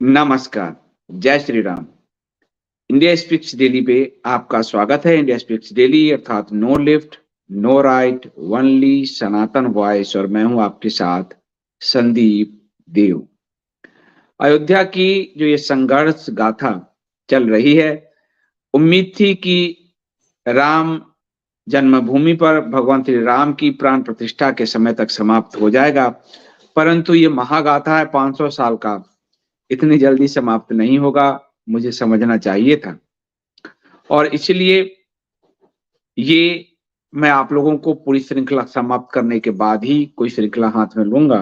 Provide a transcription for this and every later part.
नमस्कार, जय Shri Ram. India speaks daily पे आपका स्वागत है। इंडिया स्पीक्स डेली अर्थात no left, no right, only Sanatan voice और मैं हूं आपके साथ संदीप देव। अयोध्या की जो ये संघर्ष गाथा चल रही है, उम्मीद थी कि राम जन्मभूमि पर भगवान श्री राम की प्राण प्रतिष्ठा के समय तक समाप्त हो जाएगा, परंतु ये महागाथा है 500 साल का, इतनी जल्दी समाप्त नहीं होगा, मुझे समझना चाहिए था। और इसलिए ये मैं आप लोगों को पूरी श्रृंखला समाप्त करने के बाद ही कोई श्रृंखला हाथ में लूंगा,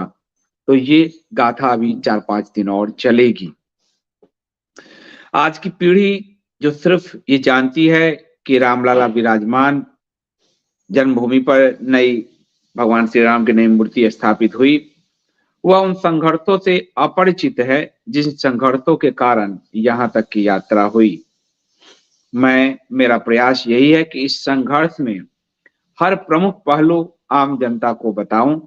तो ये गाथा अभी 4-5 दिन और चलेगी। आज की पीढ़ी जो सिर्फ ये जानती है कि रामलला विराजमान, जन्मभूमि पर नई भगवान श्री राम की नई मूर्ति स्थापित हुई, वह उन संघर्षों से अपरिचित है जिन संघर्षों के कारण यहाँ तक की यात्रा हुई। मेरा प्रयास यही है कि इस संघर्ष में हर प्रमुख पहलू आम जनता को बताऊं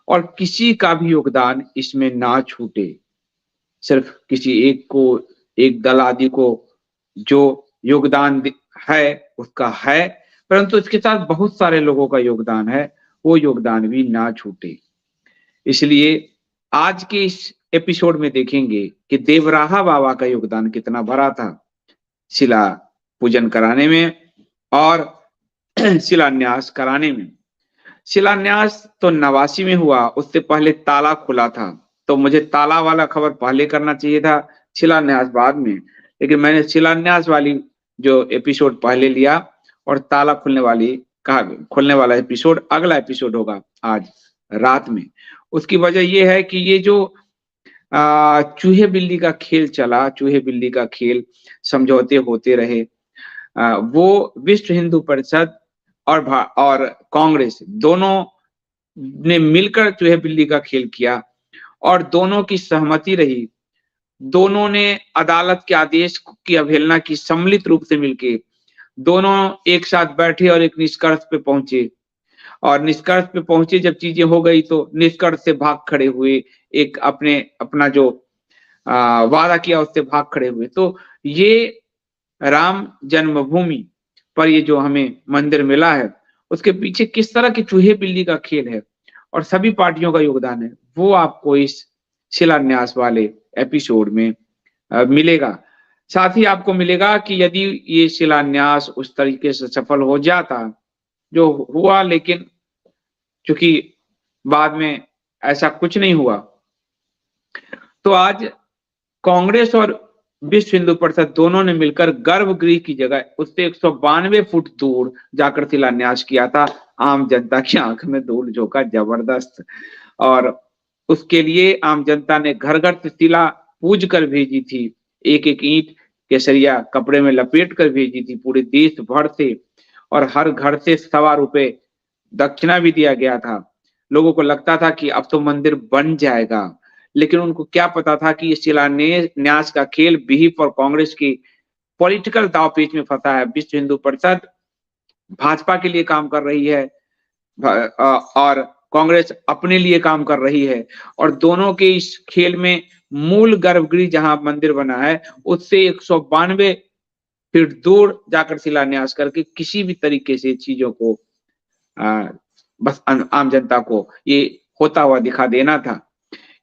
और किसी का भी योगदान इसमें ना छूटे। सिर्फ किसी एक को, एक दल आदि को जो योगदान है उसका है, परंतु इसके साथ बहुत सारे लोगों का योगदान है, वो योगदान भी ना छूटे। इसलिए आज के इस एपिसोड में देखेंगे कि देवराहा बाबा का योगदान कितना बड़ा था शिला पूजन कराने में और शिलान्यास कराने में। शिलान्यास तो 89 में हुआ, उससे पहले ताला खुला था, तो मुझे ताला वाला खबर पहले करना चाहिए था, शिलान्यास बाद में। लेकिन मैंने शिलान्यास वाली जो एपिसोड पहले लिया और ताला खुलने वाला एपिसोड अगला एपिसोड होगा आज रात में। उसकी वजह यह है कि ये जो चूहे बिल्ली का खेल चला, चूहे बिल्ली का खेल समझौते होते रहे, वो विश्व हिंदू परिषद और कांग्रेस दोनों ने मिलकर चूहे बिल्ली का खेल किया और दोनों की सहमति रही। दोनों ने अदालत के आदेश की अवहेलना की, सम्मिलित रूप से मिलके दोनों एक साथ बैठे और एक निष्कर्ष पे पहुंचे। और निष्कर्ष पे पहुंचे जब चीजें हो गई तो निष्कर्ष से भाग खड़े हुए, एक अपना जो वादा किया उससे भाग खड़े हुए। तो ये राम जन्मभूमि पर ये जो हमें मंदिर मिला है, उसके पीछे किस तरह की चूहे बिल्ली का खेल है और सभी पार्टियों का योगदान है, वो आपको इस शिलान्यास वाले एपिसोड में मिलेगा। साथ ही आपको मिलेगा कि यदि ये शिलान्यास उस तरीके से सफल हो जाता जो हुआ, लेकिन चूंकि बाद में ऐसा कुछ नहीं हुआ, तो आज कांग्रेस और विश्व हिंदू परिषद दोनों ने मिलकर गर्भगृह की जगह उससे 192 फुट दूर जाकर शिलान्यास किया था। आम जनता की आंख में धूल झोंका जबरदस्त, और उसके लिए आम जनता ने घर घर से शिला पूज कर भेजी थी, एक एक ईंट केसरिया कपड़े में लपेट कर भेजी थी पूरे देश भर से, और हर घर से ₹1.25 दक्षिणा भी दिया गया था। लोगों को लगता था कि अब तो मंदिर बन जाएगा, लेकिन उनको क्या पता था कि ये शिलान्यास का खेल बीहीप और कांग्रेस की पॉलिटिकल दांवपेच में फंसा है। विश्व हिंदू परिषद भाजपा के लिए काम कर रही है और कांग्रेस अपने लिए काम कर रही है, और दोनों के इस खेल में मूल गर्भगृह जहां मंदिर बना है उससे 192 फीट दूर जाकर शिलान्यास करके किसी भी तरीके से चीजों को बस आम जनता को ये होता हुआ दिखा देना था।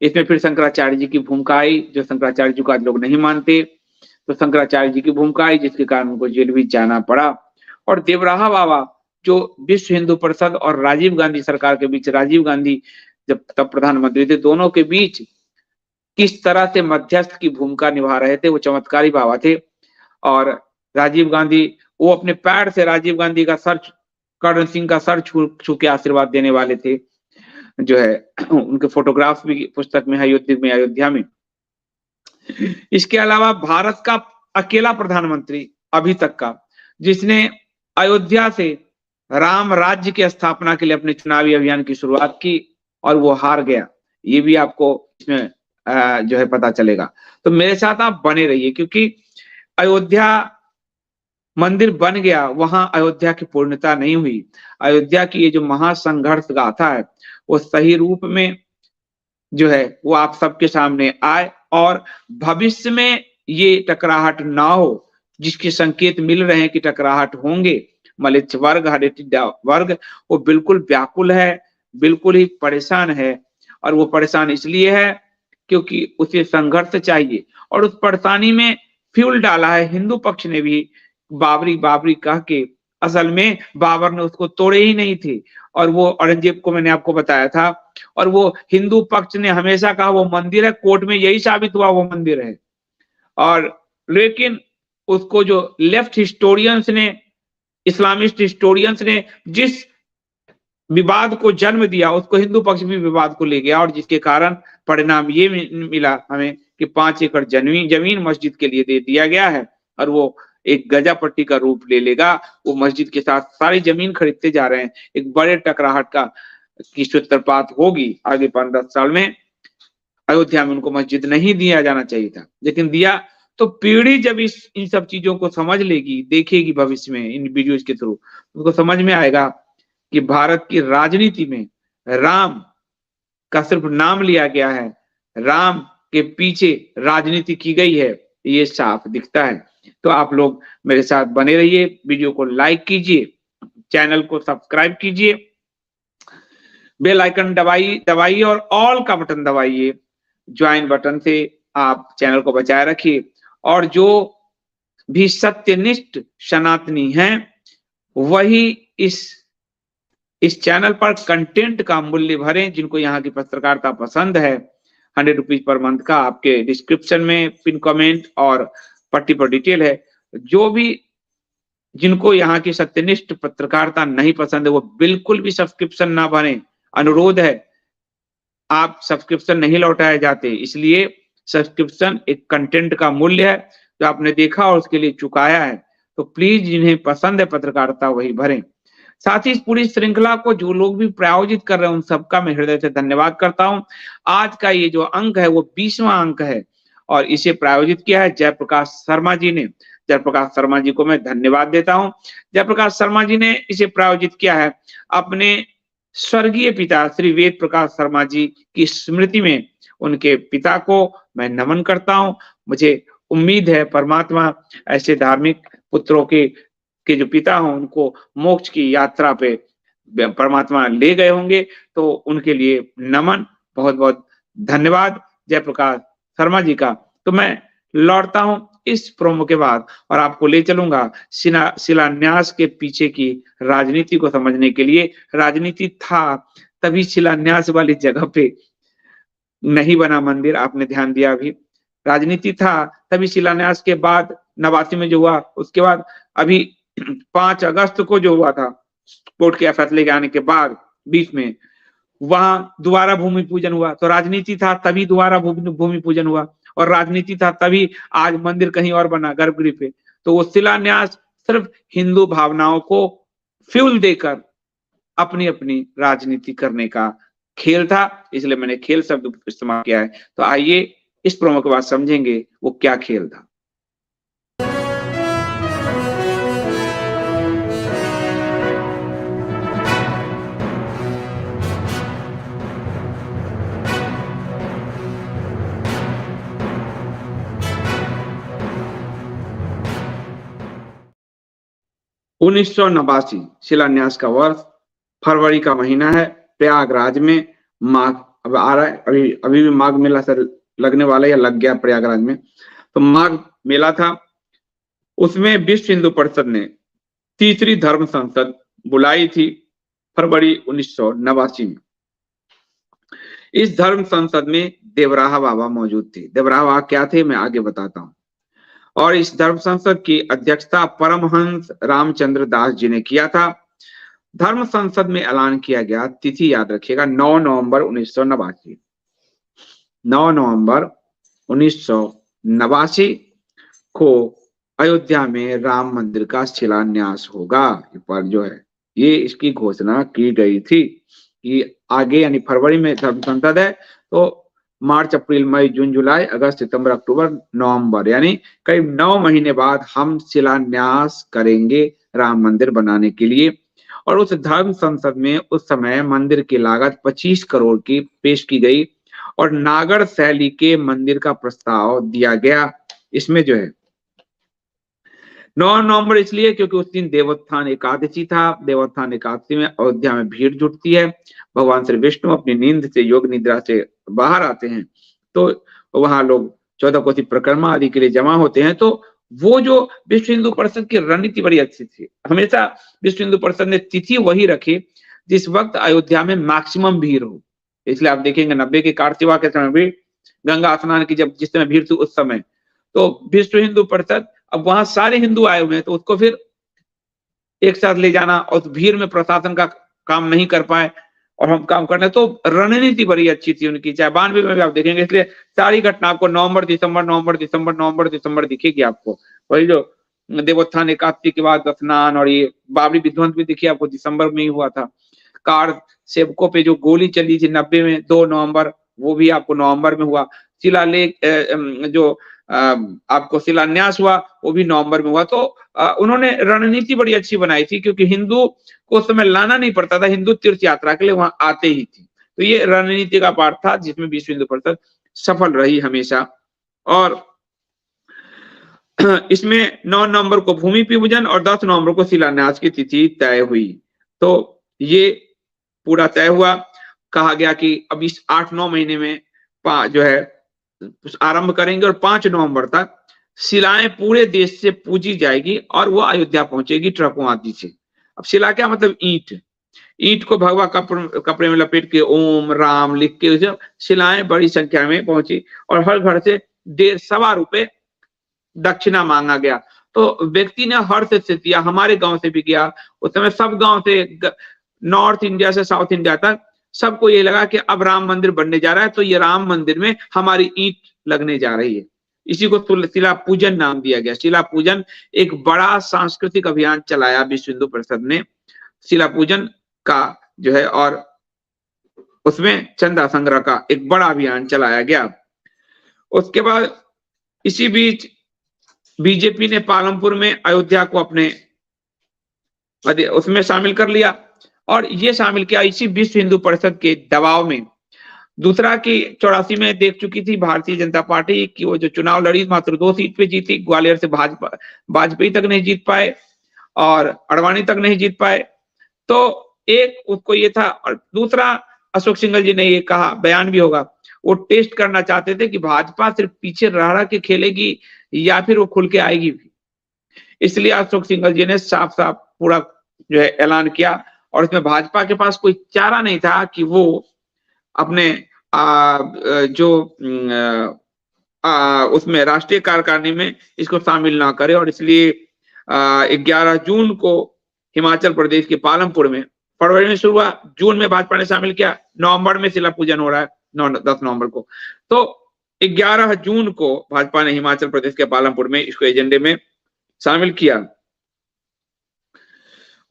इसमें फिर शंकराचार्य जी की भूमिका आई, जो शंकराचार्य जी को आज लोग नहीं मानते, तो शंकराचार्य जी की भूमिका आई जिसके कारण उनको जेल भी जाना पड़ा। और देवराहा बाबा जो विश्व हिंदू परिषद और राजीव गांधी सरकार के बीच, राजीव गांधी जब तब प्रधानमंत्री थे, दोनों के बीच किस तरह से मध्यस्थ की भूमिका निभा रहे थे, वो चमत्कारी बाबा थे। और राजीव गांधी, वो अपने पैर से राजीव गांधी का सर, कर्ण सिंह का सर छू के आशीर्वाद देने वाले थे, जो है उनके फोटोग्राफ भी पुस्तक में है अयोध्या में। इसके अलावा भारत का अकेला प्रधानमंत्री अभी तक का जिसने अयोध्या से राम राज्य की स्थापना के लिए अपने चुनावी अभियान की शुरुआत की और वो हार गया, ये भी आपको इसमें जो है पता चलेगा। तो मेरे साथ आप बने रहिए, क्योंकि अयोध्या मंदिर बन गया, वहां अयोध्या की पूर्णता नहीं हुई। अयोध्या की ये जो महासंघर्ष गाथा है वो सही रूप में जो है वो आप सबके सामने आए और भविष्य में ये टकराहट ना हो, जिसके संकेत मिल रहे हैं कि टकराहट होंगे। मलेच्छ वर्ग, हरेटिड वर्ग वो बिल्कुल व्याकुल है, बिल्कुल ही परेशान है, और वो परेशान इसलिए है क्योंकि उसे संघर्ष चाहिए, और उस परेशानी में फ्यूल डाला है हिंदू पक्ष ने भी, बाबरी बाबरी कह के। असल में बाबर ने उसको तोड़े ही नहीं थे, और वो औरंगजेब को मैंने आपको बताया था, और वो हिंदू पक्ष ने हमेशा कहा वो मंदिर है, कोर्ट में यही साबित हुआ वो मंदिर है। और लेकिन उसको जो लेफ्ट हिस्टोरियंस ने, इस्लामिस्ट हिस्टोरियंस ने जिस विवाद को जन्म दिया, उसको हिंदू पक्ष भी विवाद को ले गया, और जिसके कारण परिणाम ये मिला हमें कि 5 एकड़ जमीन मस्जिद के लिए दे दिया गया है, और वो एक गजा पट्टी का रूप ले लेगा। वो मस्जिद के साथ सारी जमीन खरीदते जा रहे हैं। एक बड़े टकराहट की सूत्रपात होगी आगे 5-10 साल में। अयोध्या में उनको मस्जिद नहीं दिया जाना चाहिए था, लेकिन दिया। तो पीढ़ी जब इन सब चीजों को समझ लेगी, देखेगी भविष्य में इन वीडियोज के थ्रू, उनको समझ में आएगा कि भारत की राजनीति में राम का सिर्फ नाम लिया गया है, राम के पीछे राजनीति की गई है, ये साफ दिखता है। तो आप लोग मेरे साथ बने रहिए, वीडियो को लाइक कीजिए, चैनल को सब्सक्राइब कीजिए, बेल आइकन दबाइए और ऑल का बटन दबाइए। ज्वाइन बटन से आप चैनल को बचाए रखिए, और जो भी सत्यनिष्ठ सनातनी हैं वही इस चैनल पर कंटेंट का मूल्य भरें। जिनको यहाँ की पत्रकारिता पसंद है, 100 रुपीज पर मंथ का आपके डिस्क्रिप्शन में पिन कमेंट और पट्टी पर डिटेल है। जो भी जिनको यहाँ की सत्यनिष्ठ पत्रकारिता नहीं पसंद है वो बिल्कुल भी सब्सक्रिप्शन ना भरें। अनुरोध है, आप सब्सक्रिप्शन नहीं लौटाए जाते, इसलिए सब्सक्रिप्शन एक कंटेंट का मूल्य है जो आपने देखा और उसके लिए चुकाया है। तो प्लीज जिन्हें पसंद है पत्रकारिता वही भरें। साथ ही इस पूरी श्रृंखला को जो लोग भी प्रायोजित कर रहे हैं उन सबका मैं हृदय से धन्यवाद करता हूं। आज का ये जो अंक है वो 20वां अंक है, और इसे प्रायोजित किया है जयप्रकाश शर्मा जी ने। जयप्रकाश शर्मा जी को मैं धन्यवाद देता हूं। जयप्रकाश शर्मा जी ने इसे प्रायोजित किया है अपने स्वर्गीय पिता श्री वेद प्रकाश शर्मा जी की स्मृति में। उनके पिता को मैं नमन करता हूं। मुझे उम्मीद है परमात्मा ऐसे धार्मिक पुत्रों के जो पिता हों उनको मोक्ष की यात्रा पे परमात्मा ले गए होंगे, तो उनके लिए नमन, बहुत बहुत धन्यवाद जयप्रकाश शर्मा जी का। तो मैं लौटता हूं इस प्रोमो के बाद, और आपको ले चलूंगा शिलान्यास के पीछे की राजनीति को समझने के लिए। राजनीति था तभी शिलान्यास वाली जगह पे नहीं बना मंदिर, आपने ध्यान दिया अभी। राजनीति था तभी शिलान्यास के बाद 89 में जो हुआ, उसके बाद अभी 5 अगस्त को जो हुआ था कोर्ट के फैसले के आने के बाद बीच में, वहां दोबारा भूमि पूजन हुआ। तो राजनीति था तभी दोबारा भूमि पूजन हुआ, और राजनीति था तभी आज मंदिर कहीं और बना गर्भगृह पे। तो वो शिलान्यास सिर्फ हिंदू भावनाओं को फ्यूल देकर अपनी अपनी राजनीति करने का खेल था, इसलिए मैंने खेल शब्द इस्तेमाल किया है। तो आइए इस प्रोमो के बाद समझेंगे वो क्या खेल था। उन्नीस सौ 89 शिलान्यास का वर्ष, फरवरी का महीना है, प्रयागराज में माघ अब आ रहा है, अभी भी माघ मेला सर लगने वाला है या लग गया प्रयागराज में। तो माघ मेला था, उसमें विश्व हिंदू परिषद ने तीसरी धर्म संसद बुलाई थी फरवरी 1989 में। इस धर्म संसद में देवराहा बाबा मौजूद थे। देवराहा बाबा क्या थे मैं आगे बताता हूं। और इस धर्म संसद की अध्यक्षता परमहंस रामचंद्र दास जी ने किया था। धर्म संसद में ऐलान किया गया, तिथि याद रखिएगा, 9 नवंबर 1989। 9 नवंबर 1989 को अयोध्या में राम मंदिर का शिलान्यास होगा। पर जो है ये इसकी घोषणा की गई थी कि आगे यानी फरवरी में धर्म संसद है, तो मार्च अप्रैल मई जून जुलाई अगस्त सितंबर अक्टूबर नवंबर यानी करीब 9 महीने बाद हम शिलान्यास करेंगे राम मंदिर बनाने के लिए। और उस धर्म संसद में उस समय मंदिर की लागत 25 करोड़ की पेश की गई, और नागर शैली के मंदिर का प्रस्ताव दिया गया। इसमें जो है 9 नवंबर इसलिए क्योंकि उस दिन देवोत्थान एकादशी था। देवोत्थान एकादशी में अयोध्या में भीड़ जुटती है। भगवान श्री विष्णु अपनी नींद से, योग निद्रा से बाहर आते हैं, तो वहां लोग 14 कोसी परिक्रमा आदि के लिए जमा होते हैं। तो वो जो विश्व हिंदू परिषद की रणनीति बड़ी अच्छी थी। हमेशा विश्व हिंदू परिषद ने तिथि वही रखी जिस वक्त अयोध्या में मैक्सिमम भीड़ हो। इसलिए आप देखेंगे 90 के कार्तिवा के समय भी, गंगा स्नान की जब जिस समय भीड़ थी उस समय, तो विश्व हिंदू परिषद, अब वहां सारे हिंदू आए हुए हैं तो उसको फिर एक साथ ले जाना, और भीड़ में प्रशासन का काम नहीं कर पाए और हम काम करने, तो रणनीति बड़ी अच्छी थी उनकी। चाहे 92 में भी आप देखेंगे, इसलिए सारी घटना आपको नवंबर दिसंबर नवंबर दिसंबर नवंबर दिसंबर दिखेगी आपको। वही जो देवोत्थान एकादशी के बाद स्नान और ये बाबरी विध्वंस भी देखिए आपको दिसंबर में ही हुआ था। कार सेवकों पे जो गोली चली थी 90 में 2 नवंबर, वो भी आपको नवंबर में हुआ। शिलालेख जो आपको शिलान्यास हुआ वो भी नवंबर में हुआ। तो उन्होंने रणनीति बड़ी अच्छी बनाई थी क्योंकि हिंदू को उस समय लाना नहीं पड़ता था, हिंदू तीर्थ यात्रा के लिए वहां आते ही थे। तो ये रणनीति का पार्ट था जिसमें विश्व हिंदू परिषद सफल रही हमेशा। और इसमें 9 नवंबर को भूमि पूजन और 10 नवंबर को शिलान्यास की तिथि तय हुई। तो ये पूरा तय हुआ। कहा गया कि अब इस 8-9 महीने में जो है आरंभ करेंगे और 5 नवंबर तक शिलाएं पूरे देश से पूजी जाएगी और वो अयोध्या पहुंचेगी ट्रकों आदि से। अब शिला क्या मतलब? ईंट। ईंट को भगवा कपड़े में लपेट के ओम राम लिख के शिलाएं बड़ी संख्या में पहुंची और हर घर से 1.5 रुपए दक्षिणा मांगा गया। तो व्यक्ति ने हर्ष से दिया, हमारे गांव से भी गया। उस समय सब गांव से, नॉर्थ इंडिया से साउथ इंडिया तक सबको ये लगा कि अब राम मंदिर बनने जा रहा है, तो ये राम मंदिर में हमारी ईंट लगने जा रही है। इसी को शिला पूजन नाम दिया गया। शिला पूजन एक बड़ा सांस्कृतिक अभियान चलाया विश्व हिंदू परिषद ने, शिला पूजन का जो है, और उसमें चंदा संग्रह का एक बड़ा अभियान चलाया गया। उसके बाद इसी बीच बीजेपी ने पालमपुर में अयोध्या को अपने उसमें शामिल कर लिया और ये शामिल किया इसी विश्व हिंदू परिषद के दबाव में। दूसरा कि 84 में देख चुकी थी भारतीय जनता पार्टी कि वो जो चुनाव लड़ी मात्र 2 सीट पे जीती। ग्वालियर से वाजपेयी तक नहीं जीत पाए और अडवाणी तक नहीं जीत पाए। तो एक उसको ये था, और दूसरा अशोक सिंघल जी ने ये कहा, बयान भी होगा, वो टेस्ट करना चाहते थे कि भाजपा सिर्फ पीछे रह के खेलेगी या फिर वो खुल के आएगी भी। इसलिए अशोक सिंघल जी ने साफ साफ पूरा जो है ऐलान किया और इसमें भाजपा के पास कोई चारा नहीं था कि वो अपने उसमें राष्ट्रीय कार्यकारिणी में इसको शामिल ना करे। और इसलिए 11 जून को हिमाचल प्रदेश के पालमपुर में, फरवरी में शुरू हुआ, जून में भाजपा ने शामिल किया, नवंबर में शिला पूजन हो रहा है 10 नवंबर को। तो 11 जून को भाजपा ने हिमाचल प्रदेश के पालमपुर में इसको एजेंडे में शामिल किया।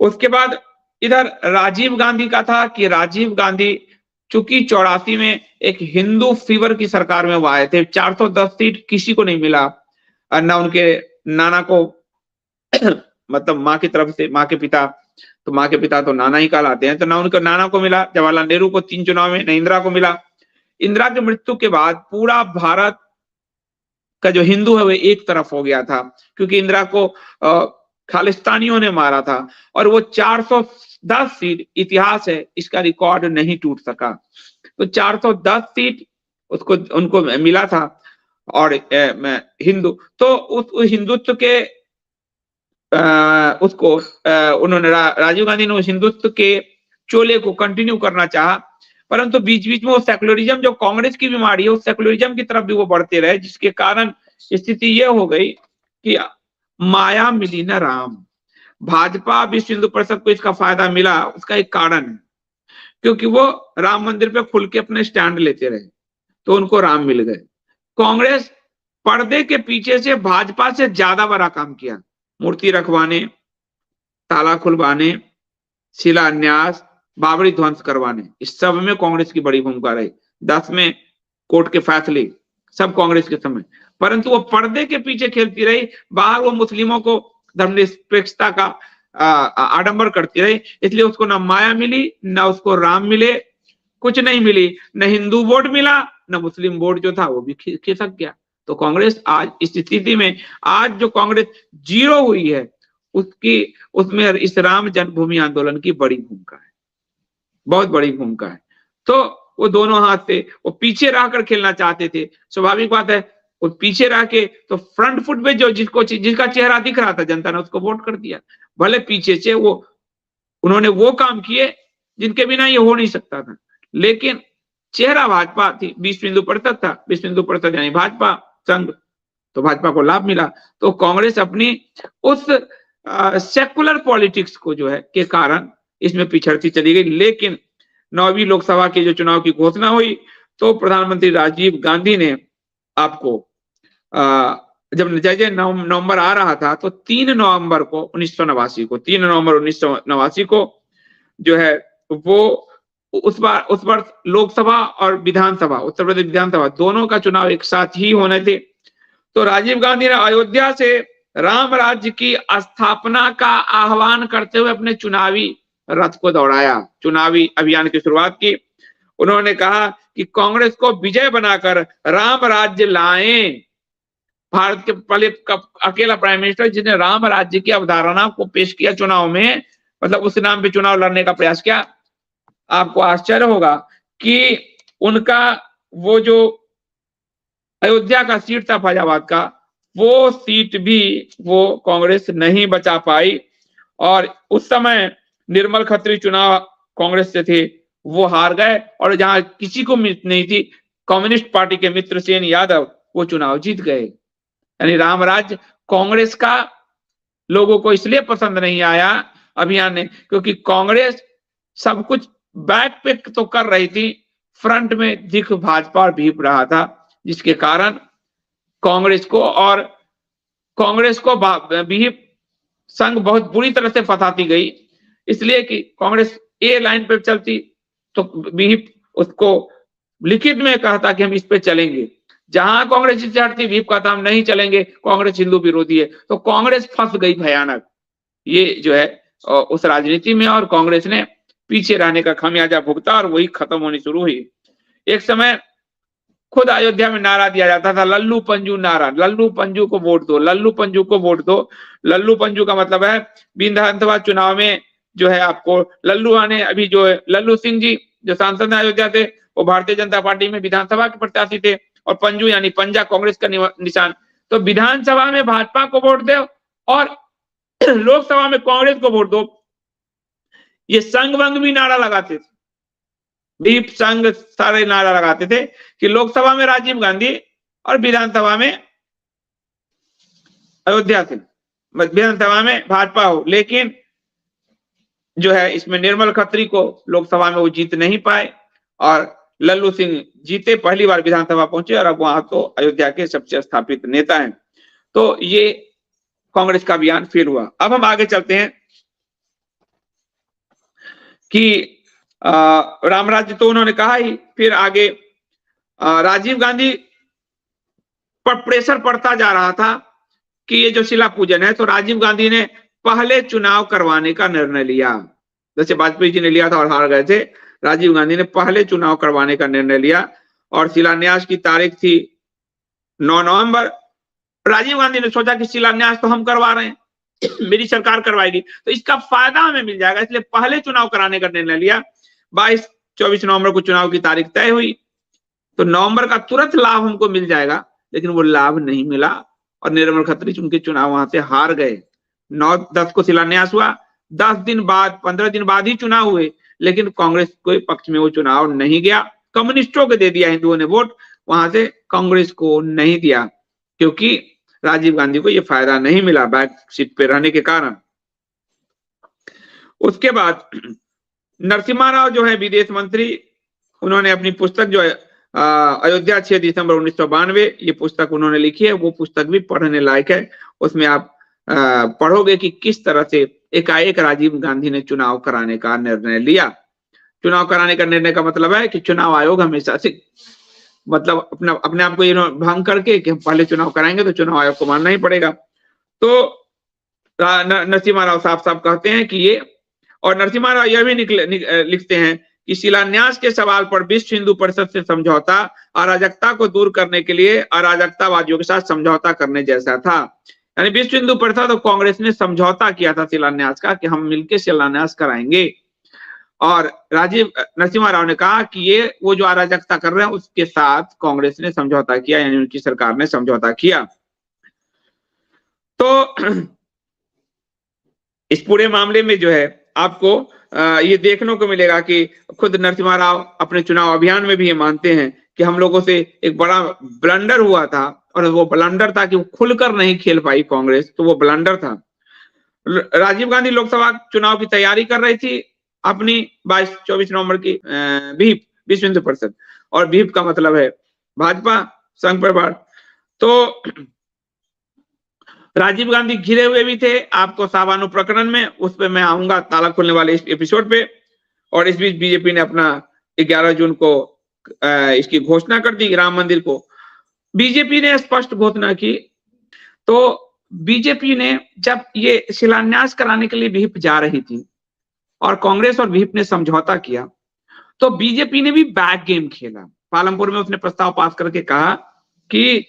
उसके बाद इधर राजीव गांधी का था कि राजीव गांधी चूंकि 84 में एक हिंदू फीवर की सरकार में वो आए थे, 410 सीट किसी को नहीं मिला, ना उनके नाना को मतलब माँ की तरफ से, माँ के पिता तो नाना ही कहलाते हैं, तो ना उनके नाना को मिला, जवाहरलाल नेहरू को 3 चुनाव में, ना इंदिरा को मिला। इंदिरा की मृत्यु के बाद पूरा भारत का जो हिंदू है वो एक तरफ हो गया था क्योंकि इंदिरा को खालिस्तानियों ने मारा था और वो 410 सीट, इतिहास है इसका, रिकॉर्ड नहीं टूट सका। तो 410 सीट उनको मिला था और हिंदू तो उस हिंदुत्व के उन्होंने राजीव गांधी ने उस हिंदुत्व के चोले को कंटिन्यू करना चाहा, परंतु बीच बीच में वो सेकुलरिज्म जो कांग्रेस की बीमारी है उस सेकुलरिज्म की तरफ भी वो बढ़ते रहे, जिसके कारण स्थिति ये हो गई कि माया मिली न राम। भाजपा विश्व हिंदू परिषद को इसका फायदा मिला, उसका एक कारण है क्योंकि वो राम मंदिर पे खुल के अपने स्टैंड लेते रहे तो उनको राम मिल गए। कांग्रेस पर्दे के पीछे से भाजपा से ज्यादा बड़ा काम किया, मूर्ति रखवाने, ताला खुलवाने, शिलान्यास, बाबरी ध्वंस करवाने, इस सब में कांग्रेस की बड़ी भूमिका रही। 10 में कोर्ट के फैसले सब कांग्रेस के समय, परंतु वो पर्दे के पीछे खेलती रही। बाहर वो मुस्लिमों को धर्मनिरपेक्षता का आडंबर करती रही, इसलिए उसको ना माया मिली, ना उसको राम मिले, कुछ नहीं मिली, न हिंदू वोट मिला, न मुस्लिम वोट जो था वो भी खिसक गया। तो कांग्रेस आज इस स्थिति में, आज जो कांग्रेस जीरो हुई है, उसमें इस राम जन्मभूमि आंदोलन की बड़ी भूमिका है, बहुत बड़ी भूमिका है। तो वो दोनों हाथ से वो पीछे रहकर खेलना चाहते थे, स्वाभाविक बात है। वो पीछे रह के तो फ्रंट फुट में जो जिसका चेहरा दिख रहा था, जनता ने उसको वोट कर दिया। भले पीछे से उन्होंने वो काम किए जिनके बिना ये हो नहीं सकता था, लेकिन चेहरा भाजपा थी, 20% था, 20% यानी भाजपा संघ, तो भाजपा को लाभ मिला। तो कांग्रेस अपनी उस सेकुलर पॉलिटिक्स को जो है के कारण इसमें पिछड़ती चली गई। लेकिन 9वीं लोकसभा के जो चुनाव की घोषणा हुई, तो प्रधानमंत्री राजीव गांधी ने आपको जब नवंबर आ रहा था, तो 3 नवंबर 1989 को जो है वो उस बार लोकसभा और विधानसभा, उत्तर प्रदेश विधानसभा दोनों का चुनाव एक साथ ही होने थे। तो राजीव गांधी ने अयोध्या से राम राज्य की स्थापना का आह्वान करते हुए अपने चुनावी रथ को दौड़ाया, चुनावी अभियान की शुरुआत की। उन्होंने कहा कि कांग्रेस को विजय बनाकर राम राज्य लाएं। भारत के पहले अकेला प्राइम मिनिस्टर जिसने राम राज्य की अवधारणा को पेश किया चुनाव में, मतलब उस नाम पे चुनाव लड़ने का प्रयास किया। आपको आश्चर्य होगा कि उनका वो जो अयोध्या का सीट था फैजाबाद का, वो सीट भी वो कांग्रेस नहीं बचा पाई। और उस समय निर्मल खत्री चुनाव कांग्रेस से थे, वो हार गए। और जहां किसी को उम्मीद नहीं थी, कम्युनिस्ट पार्टी के मित्रसेन यादव वो चुनाव जीत गए। यानी राम राज्य कांग्रेस का लोगों को इसलिए पसंद नहीं आया अभियान ने, क्योंकि कांग्रेस सब कुछ बैक पे तो कर रही थी, फ्रंट में दिख भाजपा और भीप रहा था, जिसके कारण कांग्रेस को भीप संघ बहुत बुरी तरह से फंसाती गई। इसलिए कि कांग्रेस ए लाइन पे चलती तो भीप उसको लिखित में कहता कि हम इस पे चलेंगे। जहां कांग्रेस इससे हटती, भीप कहता हम नहीं चलेंगे, कांग्रेस हिंदू विरोधी है। तो कांग्रेस फंस गई भयानक, ये जो है उस राजनीति में, और कांग्रेस ने पीछे रहने का खामियाजा भुगता और वही खत्म होनी शुरू हुई। एक समय खुद अयोध्या में नारा दिया जाता था, लल्लू पंजू नारा, लल्लू पंजू को वोट दो, लल्लू पंजू को वोट दो। लल्लू पंजू का मतलब है विधानसभा चुनाव में जो है आपको लल्लू आने, अभी जो है लल्लू सिंह जी जो सांसद अयोध्या थे, वो भारतीय जनता पार्टी में विधानसभा के प्रत्याशी थे, और पंजू यानी पंजा कांग्रेस का निशान। तो विधानसभा में भाजपा को वोट दो और लोकसभा में कांग्रेस को वोट दो। ये संघ वंग भी नारा लगाते थे, दीप संघ सारे नारा लगाते थे कि लोकसभा में राजीव गांधी और विधानसभा में अयोध्या से, विधानसभा में भाजपा हो। लेकिन जो है इसमें निर्मल खत्री को लोकसभा में वो जीत नहीं पाए, और लल्लू सिंह जीते, पहली बार विधानसभा पहुंचे, और अब वहां तो अयोध्या के सबसे स्थापित नेता हैं। तो ये कांग्रेस का अभियान फेल हुआ। अब हम आगे चलते हैं कि राम राज्य तो उन्होंने कहा ही, फिर आगे राजीव गांधी पर प्रेशर पड़ता जा रहा था कि ये जो शिला पूजन है, तो राजीव गांधी ने पहले चुनाव करवाने का निर्णय लिया। जैसे वाजपेयी जी ने लिया था और हार गए थे, राजीव गांधी ने पहले चुनाव करवाने का निर्णय लिया, और शिलान्यास की तारीख थी 9 नवंबर। राजीव गांधी ने सोचा कि शिलान्यास तो हम करवा रहे हैं, मेरी सरकार करवाएगी, तो इसका फायदा हमें मिल जाएगा, इसलिए पहले चुनाव कराने का निर्णय लिया। 22-24 नवंबर को चुनाव की तारीख तय हुई, तो नवंबर का तुरंत लाभ हमको मिल जाएगा, लेकिन वो लाभ नहीं मिला, और निर्मल खत्री उनके चुनाव वहां से हार गए। 9-10 को शिलान्यास हुआ, 10 दिन बाद 15 दिन बाद ही चुनाव हुए, लेकिन कांग्रेस के पक्ष में वो चुनाव नहीं गया। कम्युनिस्टों को दे दिया हिंदुओं ने वोट, वहां से कांग्रेस को नहीं दिया, क्योंकि राजीव गांधी को ये फायदा नहीं मिला बैक सीट पे रहने के कारण। उसके बाद नरसिम्हा राव जो है विदेश मंत्री, उन्होंने अपनी पुस्तक जो है अयोध्या 6 दिसंबर 1992, ये पुस्तक उन्होंने लिखी है। वो पुस्तक भी पढ़ने लायक है। उसमें आप पढ़ोगे कि किस तरह से एकाएक राजीव गांधी ने चुनाव कराने का निर्णय लिया। चुनाव कराने का निर्णय का मतलब है कि चुनाव आयोग हमेशा से मतलब अपने आप को ये भंग करके कि हम पहले चुनाव कराएंगे तो चुनाव आयोग को मानना ही पड़ेगा। तो नरसिम्हा राव साफ साफ कहते हैं कि ये, और नरसिम्हा राव यह भी लिखते हैं कि शिलान्यास के सवाल पर विश्व हिंदू परिषद से समझौता अराजकता को दूर करने के लिए अराजकतावादियों के साथ समझौता करने जैसा था। यानी विश्व हिंदू परिषद और कांग्रेस ने समझौता किया था शिलान्यास का कि हम मिलकर शिलान्यास कराएंगे, और राजीव नरसिम्हा राव ने कहा कि ये वो जो अराजकता कर रहे हैं उसके साथ कांग्रेस ने समझौता किया, यानी उनकी सरकार ने समझौता किया। तो इस पूरे मामले में जो है आपको ये देखने को मिलेगा कि खुद नरसिम्हा राव अपने चुनाव अभियान में भी ये मानते हैं कि हम लोगों से एक बड़ा ब्लंडर हुआ था, और वो ब्लंडर था कि वो खुलकर नहीं खेल पाई कांग्रेस, तो वो ब्लंडर था। राजीव गांधी लोकसभा चुनाव की तैयारी कर रही थी अपनी 22-24 नवंबर की विहिप विश्व हिंदू परिषद, और विहिप का मतलब है भाजपा संघ परिवार। तो राजीव गांधी घिरे हुए भी थे, आपको सावानु प्रकरण में, उस पर मैं आऊंगा ताला खोलने वाले इस एपिसोड पे। और इस बीच बीजेपी ने अपना 11 जून को इसकी घोषणा कर दी राम मंदिर को। बीजेपी ने स्पष्ट घोषणा की। तो बीजेपी ने जब ये शिलान्यास कराने के लिए विहिप जा रही थी और कांग्रेस और विहिप ने समझौता किया, तो बीजेपी ने भी बैक गेम खेला। पालमपुर में उसने प्रस्ताव पास करके कहा कि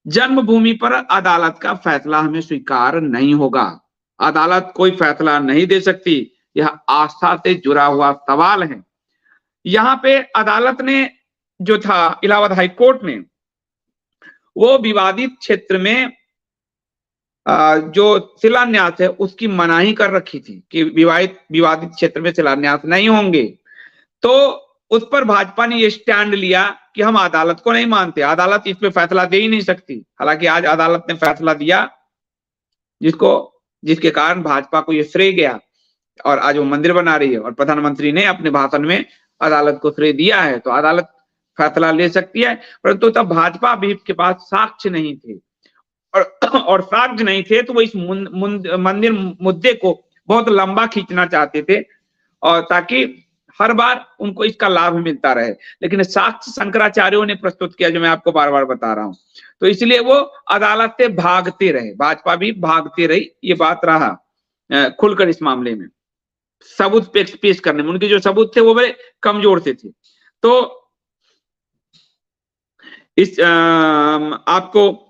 जन्मभूमि पर अदालत का फैसला हमें स्वीकार नहीं होगा, अदालत कोई फैसला नहीं दे सकती, यह आस्था से जुड़ा हुआ सवाल है। यहां पे अदालत ने जो था, इलाहाबाद हाईकोर्ट ने, वो विवादित क्षेत्र में जो शिलान्यास है उसकी मनाही कर रखी थी कि विवादित क्षेत्र में शिलान्यास नहीं होंगे। तो उस पर भाजपा ने ये स्टैंड लिया कि हम अदालत को नहीं मानते, अदालत इस पे फैसला दे ही नहीं सकती। हालांकि आज अदालत ने फैसला दिया, जिसके कारण भाजपा को ये श्रेय गया, और आज वो मंदिर बना रही है, और प्रधानमंत्री ने अपने भाषण में अदालत को श्रेय दिया है। तो अदालत फैसला ले सकती है, परंतु तब भाजपा विहिप के पास साक्ष्य नहीं थे, और साक्ष्य नहीं थे तो वो इस मंदिर मुद्दे को बहुत लंबा खींचना चाहते थे, और ताकि हर बार उनको इसका लाभ मिलता रहे। लेकिन साक्ष्य शंकराचार्यों ने प्रस्तुत किया, जो मैं आपको बार बार बता रहा हूं, तो इसलिए वो अदालत से भागते रहे, भाजपा भी भागते रही। ये बात रहा खुलकर इस मामले में सबूत पेश करने में, उनके जो सबूत थे वो बड़े कमजोर से थे। तो इस आपको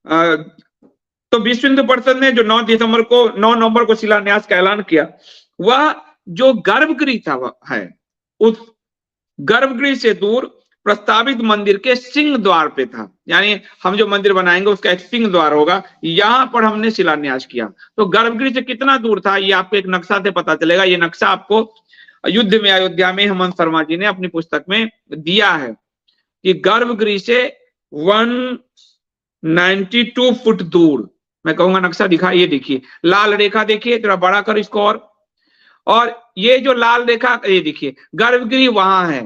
तो विश्व हिंदू परिषद ने जो 9 नवंबर को शिलान्यास का ऐलान किया, वह जो गर्भगृह था है, उस गर्भगृह से दूर प्रस्तावित मंदिर के सिंह द्वार पे था। यानी हम जो मंदिर बनाएंगे उसका एक सिंह द्वार होगा, यहां पर हमने शिलान्यास किया। तो गर्भगृह से कितना दूर था ये आपको एक नक्शा से पता चलेगा। ये नक्शा आपको युद्ध में अयोध्या में हेमंत शर्मा जी ने अपनी पुस्तक में दिया है कि गर्भगृह से 192 फुट दूर, मैं कहूंगा नक्शा दिखा, ये देखिए लाल रेखा, देखिए थोड़ा बड़ा कर इसको, और ये जो लाल रेखा, ये देखिए गर्भगृह वहां है,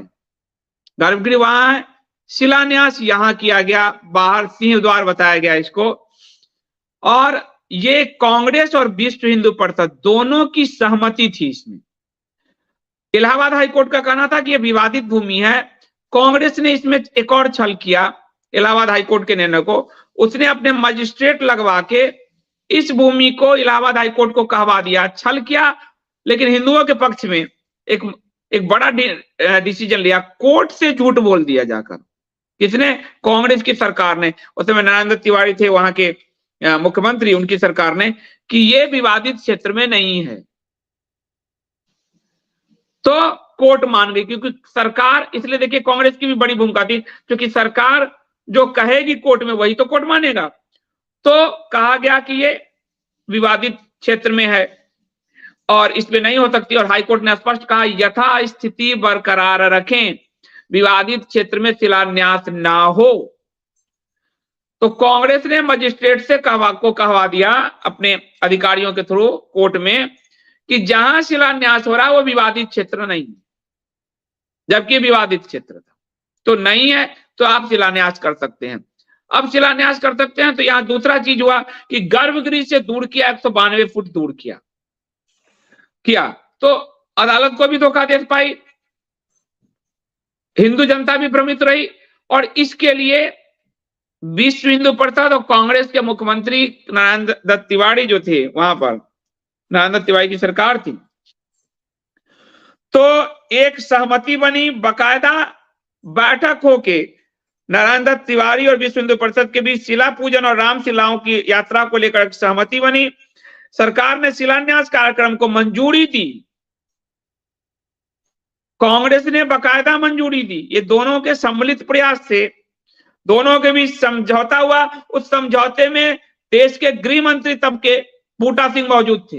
गर्भगृह वहां है, शिलान्यास यहां किया गया, बाहर सिंह द्वार बताया गया इसको। और ये कांग्रेस और विश्व हिंदू परिषद दोनों की सहमति थी इसमें। इलाहाबाद हाईकोर्ट का कहना था कि यह विवादित भूमि है। कांग्रेस ने इसमें एक और छल किया, इलाहाबाद हाईकोर्ट के निर्णय को उसने अपने मजिस्ट्रेट लगवा के इस भूमि को इलाहाबाद हाईकोर्ट को कहवा दिया। छल किया, लेकिन हिंदुओं के पक्ष में एक बड़ा डिसीजन लिया, कोर्ट से झूठ बोल दिया जाकर। किसने? कांग्रेस की सरकार ने। उस समय नरेंद्र तिवारी थे वहां के मुख्यमंत्री, उनकी सरकार ने, कि ये विवादित क्षेत्र में नहीं है। तो कोर्ट मान गई, क्योंकि सरकार, इसलिए देखिए कांग्रेस की भी बड़ी भूमिका थी, क्योंकि सरकार जो कहेगी कोर्ट में वही तो कोर्ट मानेगा। तो कहा गया कि ये विवादित क्षेत्र में है और इसमें नहीं हो सकती, और हाईकोर्ट ने स्पष्ट कहा यथा स्थिति बरकरार रखें, विवादित क्षेत्र में शिलान्यास ना हो। तो कांग्रेस ने मजिस्ट्रेट से कहवा दिया अपने अधिकारियों के थ्रू कोर्ट में कि जहां शिलान्यास हो रहा है वो विवादित क्षेत्र नहीं है, जबकि विवादित क्षेत्र था। तो नहीं है तो आप शिलान्यास कर सकते हैं। अब शिलान्यास कर सकते हैं, तो यहां दूसरा चीज हुआ कि गर्भगृह से दूर किया, 192 फुट दूर किया। तो अदालत को भी धोखा दे पाई, हिंदू जनता भी भ्रमित रही, और इसके लिए विश्व हिंदू परिषद और कांग्रेस के मुख्यमंत्री नरेंद्र दत्त तिवारी जो थे वहां पर, नरेंद्र तिवारी की सरकार थी, तो एक सहमति बनी, बकायदा बैठक होके नारायण दत्त तिवारी और विश्व हिंदू परिषद के बीच शिला पूजन और रामशिलाओं की यात्रा को लेकर सहमति बनी। सरकार ने शिलान्यास कार्यक्रम को मंजूरी दी, कांग्रेस ने बकायदा मंजूरी दी। ये दोनों के सम्मिलित प्रयास से दोनों के बीच समझौता हुआ। उस समझौते में देश के गृह मंत्री तब के बूटा सिंह मौजूद थे।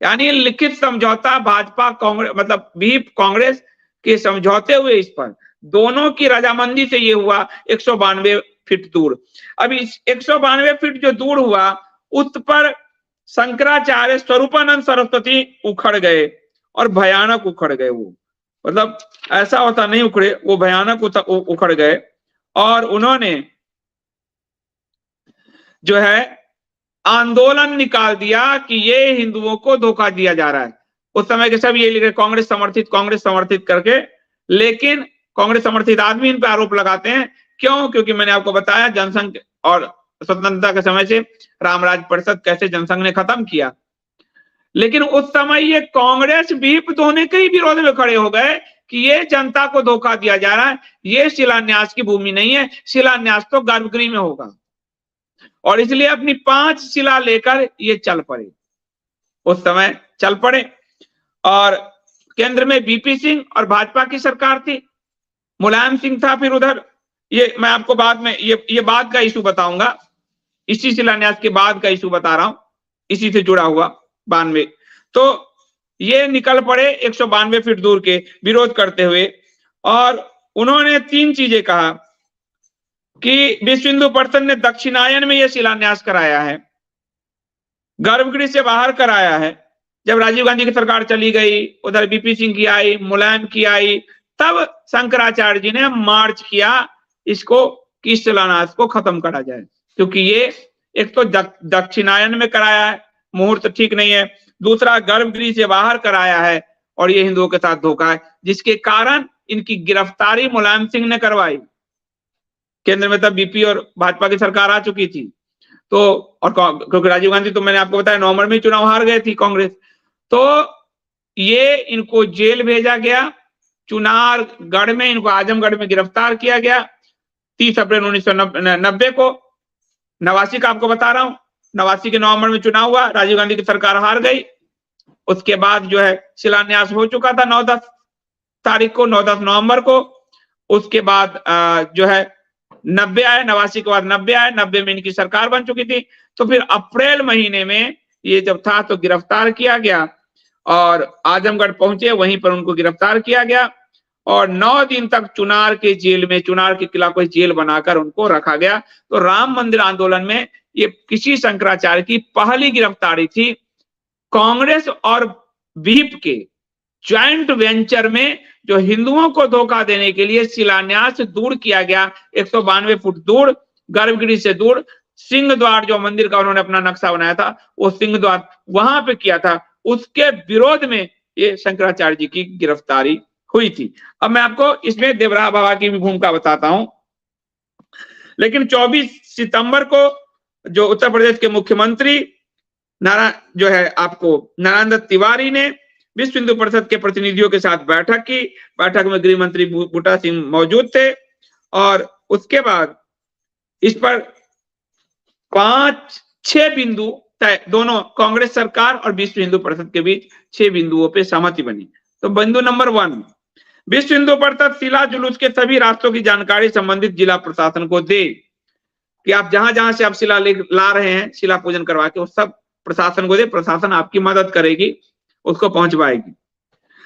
यानी लिखित समझौता भाजपा कांग्रेस मतलब व्हीप कांग्रेस के समझौते हुए इस पर दोनों की रजामंदी से ये हुआ 192 फीट दूर। अब इस 192 फीट जो दूर हुआ उस पर शंकराचार्य स्वरूपानंद सरस्वती उखड़ गए और भयानक उखड़ गए। वो मतलब ऐसा होता नहीं उखड़े, वो भयानक उखड़ गए और उन्होंने जो है आंदोलन निकाल दिया कि ये हिंदुओं को धोखा दिया जा रहा है। उस समय के सब ये लिखे कांग्रेस समर्थित करके, लेकिन कांग्रेस समर्थित आदमी इन पर आरोप लगाते हैं। क्यों? क्योंकि मैंने आपको बताया जनसंघ और स्वतंत्रता के समय से रामराज परिषद कैसे जनसंघ ने खत्म किया। लेकिन उस समय ये कांग्रेस व्हीप दोनों के ही विरोध में खड़े हो गए कि ये जनता को धोखा दिया जा रहा है, ये शिलान्यास की भूमि नहीं है, शिलान्यास तो गर्भगृह में होगा। और इसलिए अपनी 5 शिला लेकर ये चल पड़े, उस समय चल पड़े। और केंद्र में बीपी सिंह और भाजपा की सरकार थी, मुलायम सिंह था। फिर उधर ये मैं आपको बाद में ये बाद का इशू बताऊंगा, इसी शिलान्यास के बाद का इशू बता रहा हूं, इसी से जुड़ा हुआ 92। तो ये निकल पड़े 192 फीट दूर के विरोध करते हुए और उन्होंने 3 चीजें कहा कि विश्व हिंदू परिषद ने दक्षिणायन में यह शिलान्यास कराया है, गर्भगृह से बाहर कराया है। जब राजीव गांधी की सरकार चली गई, उधर बीपी सिंह की आई, मुलायम की आई, तब शंकराचार्य जी ने मार्च किया इसको कि शिलान्यास को खत्म करा जाए, क्योंकि ये एक तो दक्षिणायन में कराया है, मुहूर्त ठीक नहीं है, दूसरा गर्भगृह से बाहर कराया है और ये हिंदुओं के साथ धोखा है, जिसके कारण इनकी गिरफ्तारी मुलायम सिंह ने करवाई। केंद्र में तब बीपी और भाजपा की सरकार आ चुकी थी। तो और क्योंकि राजीव गांधी तो मैंने आपको बताया नवंबर में चुनाव हार गए थी कांग्रेस, तो ये इनको जेल भेजा गया। चुनारगढ़ में इनको आजमगढ़ में गिरफ्तार किया गया 30 अप्रैल 1990 को। 89 का आपको बता रहा हूं, 89 के नवंबर में चुनाव हुआ, राजीव गांधी की सरकार हार गई। उसके बाद जो है शिलान्यास हो चुका था 9-10 तारीख को, 9-10 नवंबर को। उसके बाद जो है 90 आए, 89 के बाद 90 आए, 90 में इनकी सरकार बन चुकी थी। तो फिर अप्रैल महीने में ये जब था तो गिरफ्तार किया गया और आजमगढ़ पहुंचे, वहीं पर उनको गिरफ्तार किया गया और 9 दिन तक चुनार के जेल में, चुनार के किला को जेल बनाकर उनको रखा गया। तो राम मंदिर आंदोलन में ये किसी शंकराचार्य की पहली गिरफ्तारी थी। कांग्रेस और व्हीप के ज्वाइंट वेंचर में जो हिंदुओं को धोखा देने के लिए शिलान्यास दूर किया गया, 192 फुट दूर, गर्भगृह से दूर, सिंह द्वार जो मंदिर का उन्होंने अपना नक्शा बनाया था, वो सिंह द्वार वहां पे किया था, उसके विरोध में ये शंकराचार्य जी की गिरफ्तारी हुई थी। अब मैं आपको इसमें देवराह बाबा की भी भूमिका बताता हूं। लेकिन 24 सितंबर को जो उत्तर प्रदेश के मुख्यमंत्री नारायण दत्त तिवारी ने विश्व हिंदू परिषद के प्रतिनिधियों के साथ बैठक की। बैठक में गृह मंत्री बूटा सिंह मौजूद थे और उसके बाद इस पर 5-6 बिंदु तय, दोनों कांग्रेस सरकार और विश्व हिंदू परिषद के बीच 6 बिंदुओं पे सहमति बनी। तो बिंदु नंबर 1, विश्व हिंदू परिषद शिला जुलूस के सभी रास्तों की जानकारी संबंधित जिला प्रशासन को दे, कि आप जहां जहां से आप शिला ला रहे हैं, शिला पूजन करवा के, वो सब प्रशासन को दे, प्रशासन आपकी मदद करेगी, उसको पहुंचवाएगी।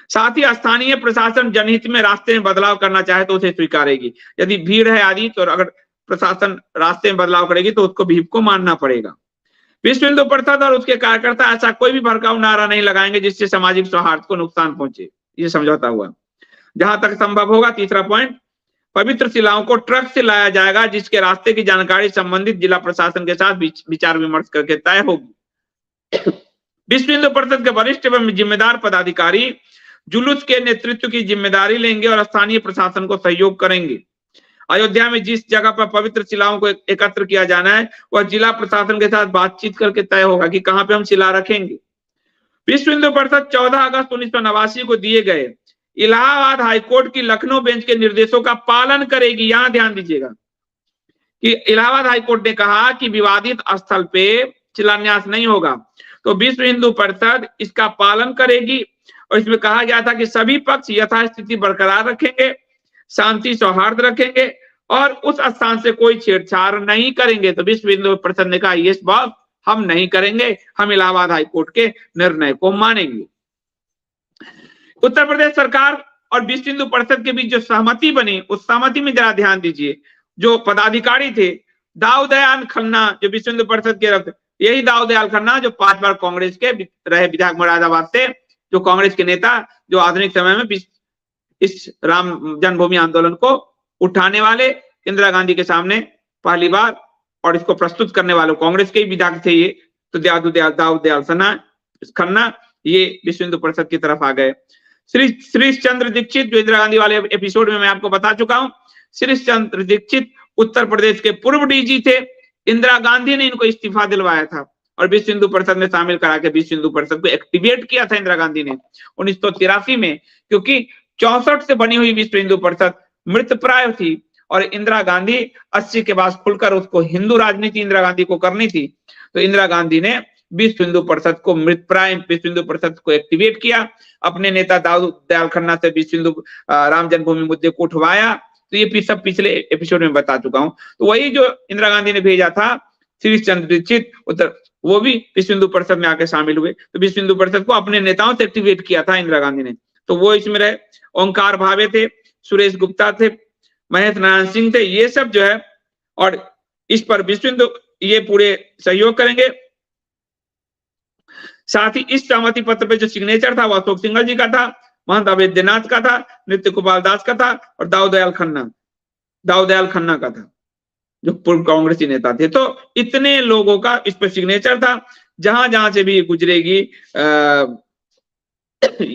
साथ ही स्थानीय प्रशासन जनहित में रास्ते में बदलाव करना चाहे तो उसे स्वीकारेगी। यदि भीड़ है आदि, तो अगर प्रशासन रास्ते में बदलाव करेगी तो उसको भीड़ को मानना पड़ेगा। विश्व हिंदू परिषद और उसके कार्यकर्ता ऐसा कोई भी भड़काऊ नारा नहीं लगाएंगे जिससे सामाजिक सौहार्द को नुकसान पहुंचे। ये समझौता हुआ। जहां तक संभव होगा, तीसरा पॉइंट, पवित्र शिलाओं को ट्रक से लाया जाएगा, जिसके रास्ते की जानकारी संबंधित जिला प्रशासन के साथ विचार विमर्श करके तय होगी। विश्व हिंदू परिषद के वरिष्ठ एवं जिम्मेदार पदाधिकारी जुलूस के नेतृत्व की जिम्मेदारी लेंगे और स्थानीय प्रशासन को सहयोग करेंगे। अयोध्या में जिस जगह पर पवित्र शिलाओं को एकत्र किया जाना है, वह जिला प्रशासन के साथ बातचीत करके तय होगा कि कहां पे हम शिला रखेंगे। विश्व हिंदू परिषद 14 अगस्त 1989 को दिए गए इलाहाबाद हाईकोर्ट की लखनऊ बेंच के निर्देशों का पालन करेगी। यहां ध्यान दीजिएगा कि इलाहाबाद हाईकोर्ट ने कहा कि विवादित स्थल पे शिलान्यास नहीं होगा, तो विश्व हिंदू परिषद इसका पालन करेगी। और इसमें कहा गया था कि सभी पक्ष यथास्थिति बरकरार रखेंगे, शांति सौहार्द रखेंगे और उस स्थान से कोई छेड़छाड़ नहीं करेंगे। तो विश्व हिंदू परिषद ने कहा यस बॉस, हम नहीं करेंगे, हम इलाहाबाद हाईकोर्ट के निर्णय को मानेंगे। उत्तर प्रदेश सरकार और विश्व हिंदू परिषद के बीच जो सहमति बनी, उस सहमति में जरा ध्यान दीजिए। जो पदाधिकारी थे दाऊ दयाल खन्ना, जो विश्व हिंदू परिषद के, यही दाऊ दयाल खन्ना जो 5 बार कांग्रेस के रहे विधायक मुरादाबाद से, जो कांग्रेस के नेता, जो आधुनिक समय में इस राम जन्मभूमि आंदोलन को उठाने वाले, इंदिरा गांधी के सामने पहली बार और इसको प्रस्तुत करने वाले कांग्रेस के ही विधायक थे ये। तो दाऊ दयाल खन्ना ये विश्व हिंदू परिषद की तरफ आ गए। श्री चंद्र दीक्षित, जो इंदिरा गांधी वाले एपिसोड में मैं आपको बता चुका हूं, श्री चंद्र दीक्षित उत्तर प्रदेश के पूर्व डीजी थे। इंदिरा गांधी ने इनको इस्तीफा दिलवाया था और विश्व हिंदू परिषद में शामिल करा के विश्व हिंदू परिषद को एक्टिवेट किया था इंदिरा गांधी ने 1983 में, क्योंकि 64 से बनी हुई विश्व हिंदू परिषद मृतप्राय थी और इंदिरा गांधी 80 के बाद खुलकर उसको हिंदू राजनीति इंदिरा गांधी को करनी थी। तो इंदिरा गांधी ने विश्व हिंदू परिषद को मृतप्राय विश्व हिंदू परिषद को एक्टिवेट किया, अपने नेता दाऊ दयाल खन्ना से विश्व हिंदू राम जन्मभूमि मुद्दे को उठवाया। तो ये सब पिछले एपिसोड में बता चुका हूं। तो वही जो इंदिरा गांधी ने भेजा था श्री चंद्र दीक्षित उत्तर, वो भी विश्व हिंदू परिषद में आके शामिल हुए। तो विश्व हिंदू परिषद को अपने नेताओं से एक्टिवेट किया था इंदिरा गांधी ने। तो वो इसमें रहे, ओंकार भावे थे, सुरेश गुप्ता थे, महेश नारायण सिंह थे, ये सब जो है। और इस पर विश्व हिंदू ये पूरे सहयोग करेंगे। साथ ही इस सहमति पत्र पे जो सिग्नेचर था वो अशोक सिंघल जी का था, महंत अवैधनाथ का था, नित्य गोपाल दास का था और दाऊ दयाल खन्ना का था, जो पूर्व कांग्रेसी नेता थे। तो इतने लोगों का इस पर सिग्नेचर था। जहां जहां से भी गुजरेगी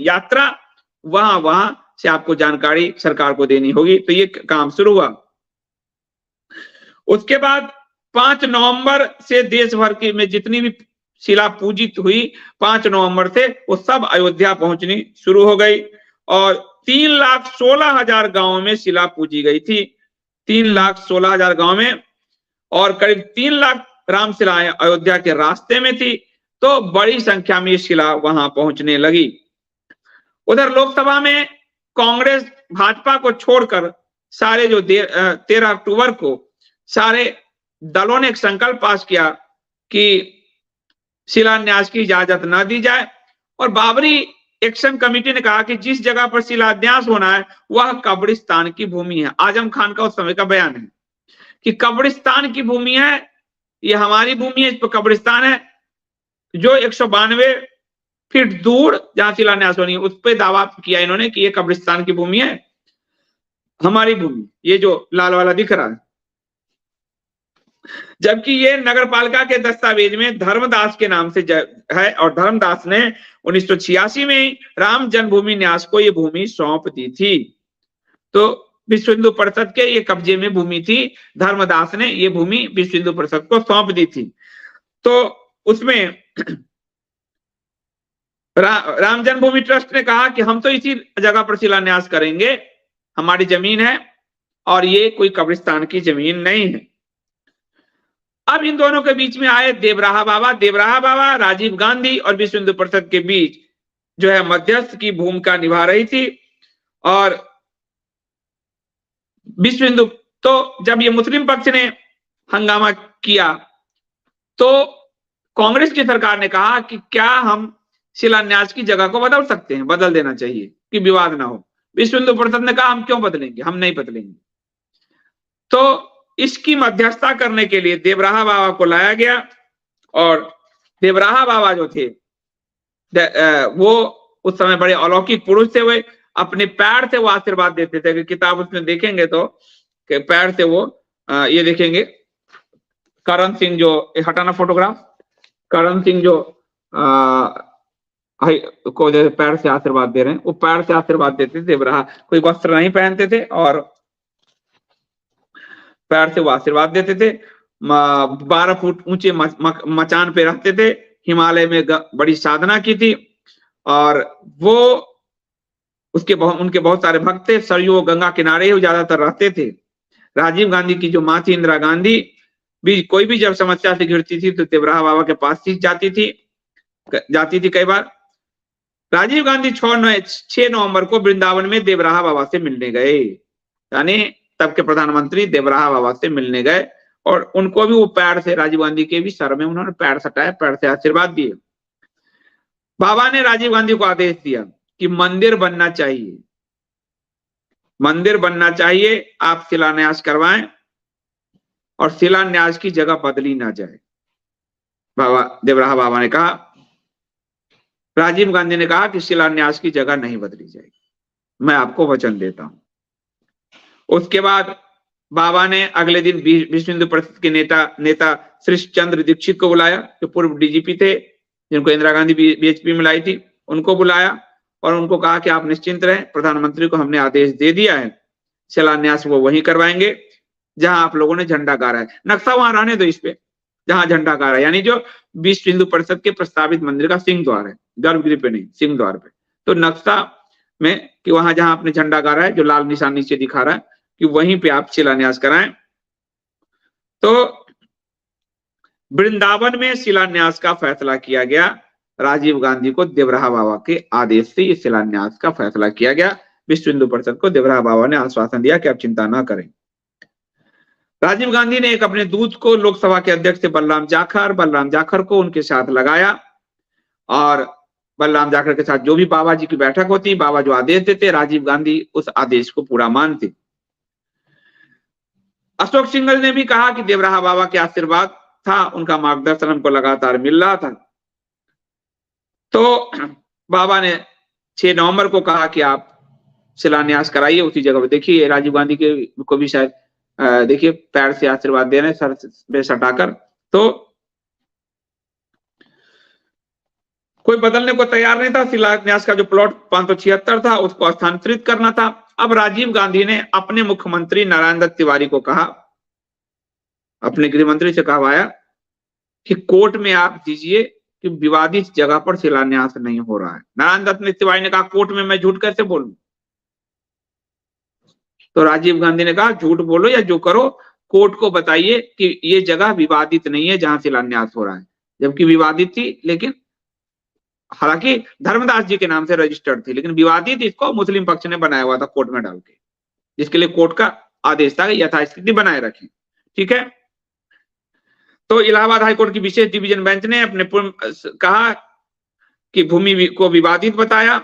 यात्रा, वहां वहां से आपको जानकारी सरकार को देनी होगी। तो ये काम शुरू हुआ। उसके बाद 5 नवंबर से देश भर की में जितनी भी शिला पूजित हुई, 5 नवंबर से वो सब अयोध्या पहुंचनी शुरू हो गई और 3,16,000 गांवों में शिला पूजी गई थी। 3,16,000 गांव में और करीब 3 लाख राम शिलाएं अयोध्या के रास्ते में थी। तो बड़ी संख्या में ये शिला वहां पहुंचने लगी। उधर लोकसभा में कांग्रेस भाजपा को छोड़कर सारे जो 13 अक्टूबर को सारे दलों ने एक संकल्प पास किया कि शिलान्यास की इजाजत न दी जाए। और बाबरी एक्शन कमेटी ने कहा कि जिस जगह पर शिलान्यास होना है वह कब्रिस्तान की भूमि है। आजम खान का उस समय का बयान है कि कब्रिस्तान की भूमि है, ये हमारी भूमि है, इस पर कब्रिस्तान है। जो 192 फीट दूर जहां शिलान्यास होनी है उस पर दावा किया इन्होंने कि ये कब्रिस्तान की भूमि है, हमारी भूमि, ये जो लाल वाला दिख रहा है। जबकि ये नगरपालिका के दस्तावेज में धर्मदास के नाम से है और धर्मदास ने 1986 में राम जन्मभूमि न्यास को ये भूमि सौंप दी थी। तो विश्व हिंदू परिषद के ये कब्जे में भूमि थी, धर्मदास ने ये भूमि विश्व हिंदू परिषद को सौंप दी थी। तो उसमें राम जन्मभूमि ट्रस्ट ने कहा कि हम तो इसी जगह पर शिलान्यास करेंगे, हमारी जमीन है और ये कोई कब्रिस्तान की जमीन नहीं है। अब इन दोनों के बीच में आए देवराहा बाबा राजीव गांधी और विश्व हिंदू परिषद के बीच जो है मध्यस्थ की भूमिका निभा रही थी। और विश्व हिंदू, तो जब ये मुस्लिम पक्ष ने हंगामा किया तो कांग्रेस की सरकार ने कहा कि क्या हम शिलान्यास की जगह को बदल सकते हैं, बदल देना चाहिए कि विवाद ना हो। विश्व हिंदू परिषद ने कहा हम क्यों बदलेंगे, हम नहीं बदलेंगे। तो इसकी मध्यस्थता करने के लिए देवराहा बाबा को लाया गया और देवराहा बाबा जो थे वो उस समय बड़े अलौकिक पुरुष थे। वे अपने पैर से वो आशीर्वाद देते थे कि किताब उसमें देखेंगे तो पैर से वो ये देखेंगे करण सिंह, जो हटाना फोटोग्राफ, करण सिंह जो को जो पैर से आशीर्वाद दे रहे हैं, वो पैर से आशीर्वाद देते थे देवराहा। कोई वस्त्र नहीं पहनते थे और पैर से वो आशीर्वाद देते थे। 12 फुट ऊंचे मचान पे रहते थे, हिमालय में बड़ी साधना की थी और वो उनके बहुत सारे भक्त थे। सरयू गंगा किनारे ही वो ज्यादातर रहते थे। राजीव गांधी की जो माँ थी इंदिरा गांधी भी कोई भी जब समस्या से घिरती थी तो देवराहा बाबा के पास ही जाती थी कई बार। राजीव गांधी 6 नवंबर को वृंदावन में देवराहा बाबा से मिलने गए, यानी तब के प्रधानमंत्री देवराहा बाबा से मिलने गए और उनको भी वो पैर से, राजीव गांधी के भी सर में उन्होंने पैर सटाया, पैर से आशीर्वाद दिए। बाबा ने राजीव गांधी को आदेश दिया कि मंदिर बनना चाहिए, आप शिलान्यास करवाएं और शिलान्यास की जगह बदली ना जाए। देवराहा बाबा ने कहा, राजीव गांधी ने कहा कि शिलान्यास की जगह नहीं बदली जाएगी, मैं आपको वचन देता हूं। उसके बाद बाबा ने अगले दिन विश्व हिंदू परिषद के नेता श्री चंद्र दीक्षित को बुलाया, जो पूर्व डीजीपी थे, जिनको इंदिरा गांधी बीएचपी में लाई थी, उनको बुलाया और उनको कहा कि आप निश्चिंत रहें, प्रधानमंत्री को हमने आदेश दे दिया है, शिलान्यास वो वहीं करवाएंगे जहां आप लोगों ने झंडा गाड़ा है। नक्शा वहां रहने दो, इस पे जहां झंडा गाड़ा है, यानी जो विश्व हिंदू परिषद के प्रस्तावित मंदिर का सिंह द्वार है, गर्भगृह पे नहीं, सिंह द्वार पे। तो नक्शा में कि वहां जहां आपने झंडा गाड़ा है, जो लाल निशान नीचे दिखा रहा है, कि वहीं पे आप शिलान्यास कराएं। तो वृंदावन में शिलान्यास का फैसला किया गया। राजीव गांधी को देवराहा बाबा के आदेश से ये शिलान्यास का फैसला किया गया। विश्व हिंदू परिषद को देवराहा बाबा ने आश्वासन दिया कि आप चिंता ना करें। राजीव गांधी ने एक अपने दूत को लोकसभा के अध्यक्ष थे बलराम जाखर को उनके साथ लगाया और बलराम जाखर के साथ जो भी बाबा जी की बैठक होती, बाबा जो आदेश देते, राजीव गांधी उस आदेश को पूरा मानते। अशोक सिंघल ने भी कहा कि देवराहा बाबा के आशीर्वाद था, उनका मार्गदर्शन हमको लगातार मिल रहा था। तो बाबा ने 6 नवंबर को कहा कि आप शिलान्यास कराइए उसी जगह पे। देखिए राजीव गांधी के को भी शायद देखिए पैर से आशीर्वाद दे रहे हैं, सर पे सटाकर। तो कोई बदलने को तैयार नहीं था। शिलान्यास का जो प्लॉट 576 था उसको स्थानांतरित करना था। अब राजीव गांधी ने अपने मुख्यमंत्री नारायण दत्त तिवारी को कहा, अपने गृह मंत्री से कहवाया कि कोर्ट में आप दीजिए कि विवादित जगह पर शिलान्यास नहीं हो रहा है। नारायण दत्त तिवारी ने कहा, कोर्ट में मैं झूठ कैसे बोलूं? तो राजीव गांधी ने कहा, झूठ बोलो या जो करो, कोर्ट को बताइए कि ये जगह विवादित नहीं है जहां शिलान्यास हो रहा है। जबकि विवादित थी, लेकिन हालांकि धर्मदास जी के नाम से रजिस्टर्ड थी, लेकिन विवादित इसको मुस्लिम पक्ष ने बनाया हुआ था कोर्ट में डाल के, जिसके लिए कोर्ट का आदेश था कि यथास्थिति बनाए रखें। ठीक है। तो इलाहाबाद हाईकोर्ट की विशेष डिवीजन बेंच ने अपने कहा कि भूमि को विवादित बताया।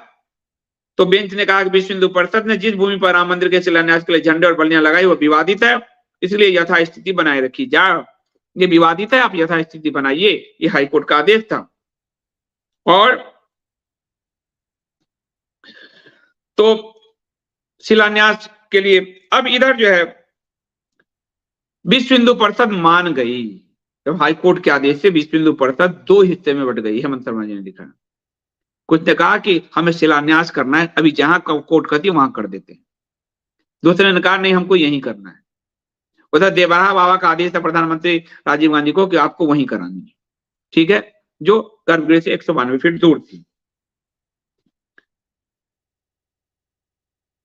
तो बेंच ने कहा कि विश्व हिंदू परिषद ने जिस भूमि पर राम मंदिर के शिलान्यास के लिए झंडे और बल्लियां लगाई वो विवादित है, इसलिए यथास्थिति बनाए रखी जाए। ये विवादित है, आप यथास्थिति बनाइए, ये हाईकोर्ट का आदेश था। और तो शिलान्यास के लिए अब इधर जो है विश्व हिंदू परिषद मान गई। जब हाईकोर्ट के आदेश से विश्व हिंदू परिषद 2 हिस्से में बट गई। हेमंत शर्मा जी ने लिखा, कुछ ने कहा कि हमें शिलान्यास करना है, अभी जहां कोर्ट कहती है वहां कर देते हैं। दूसरे ने कहा नहीं, हमको यही करना है। उधर देवराहा बाबा का आदेश था प्रधानमंत्री राजीव गांधी को कि आपको वहीं करानी है। ठीक है, जो गर्भगृह से 192 फीट दूर थी।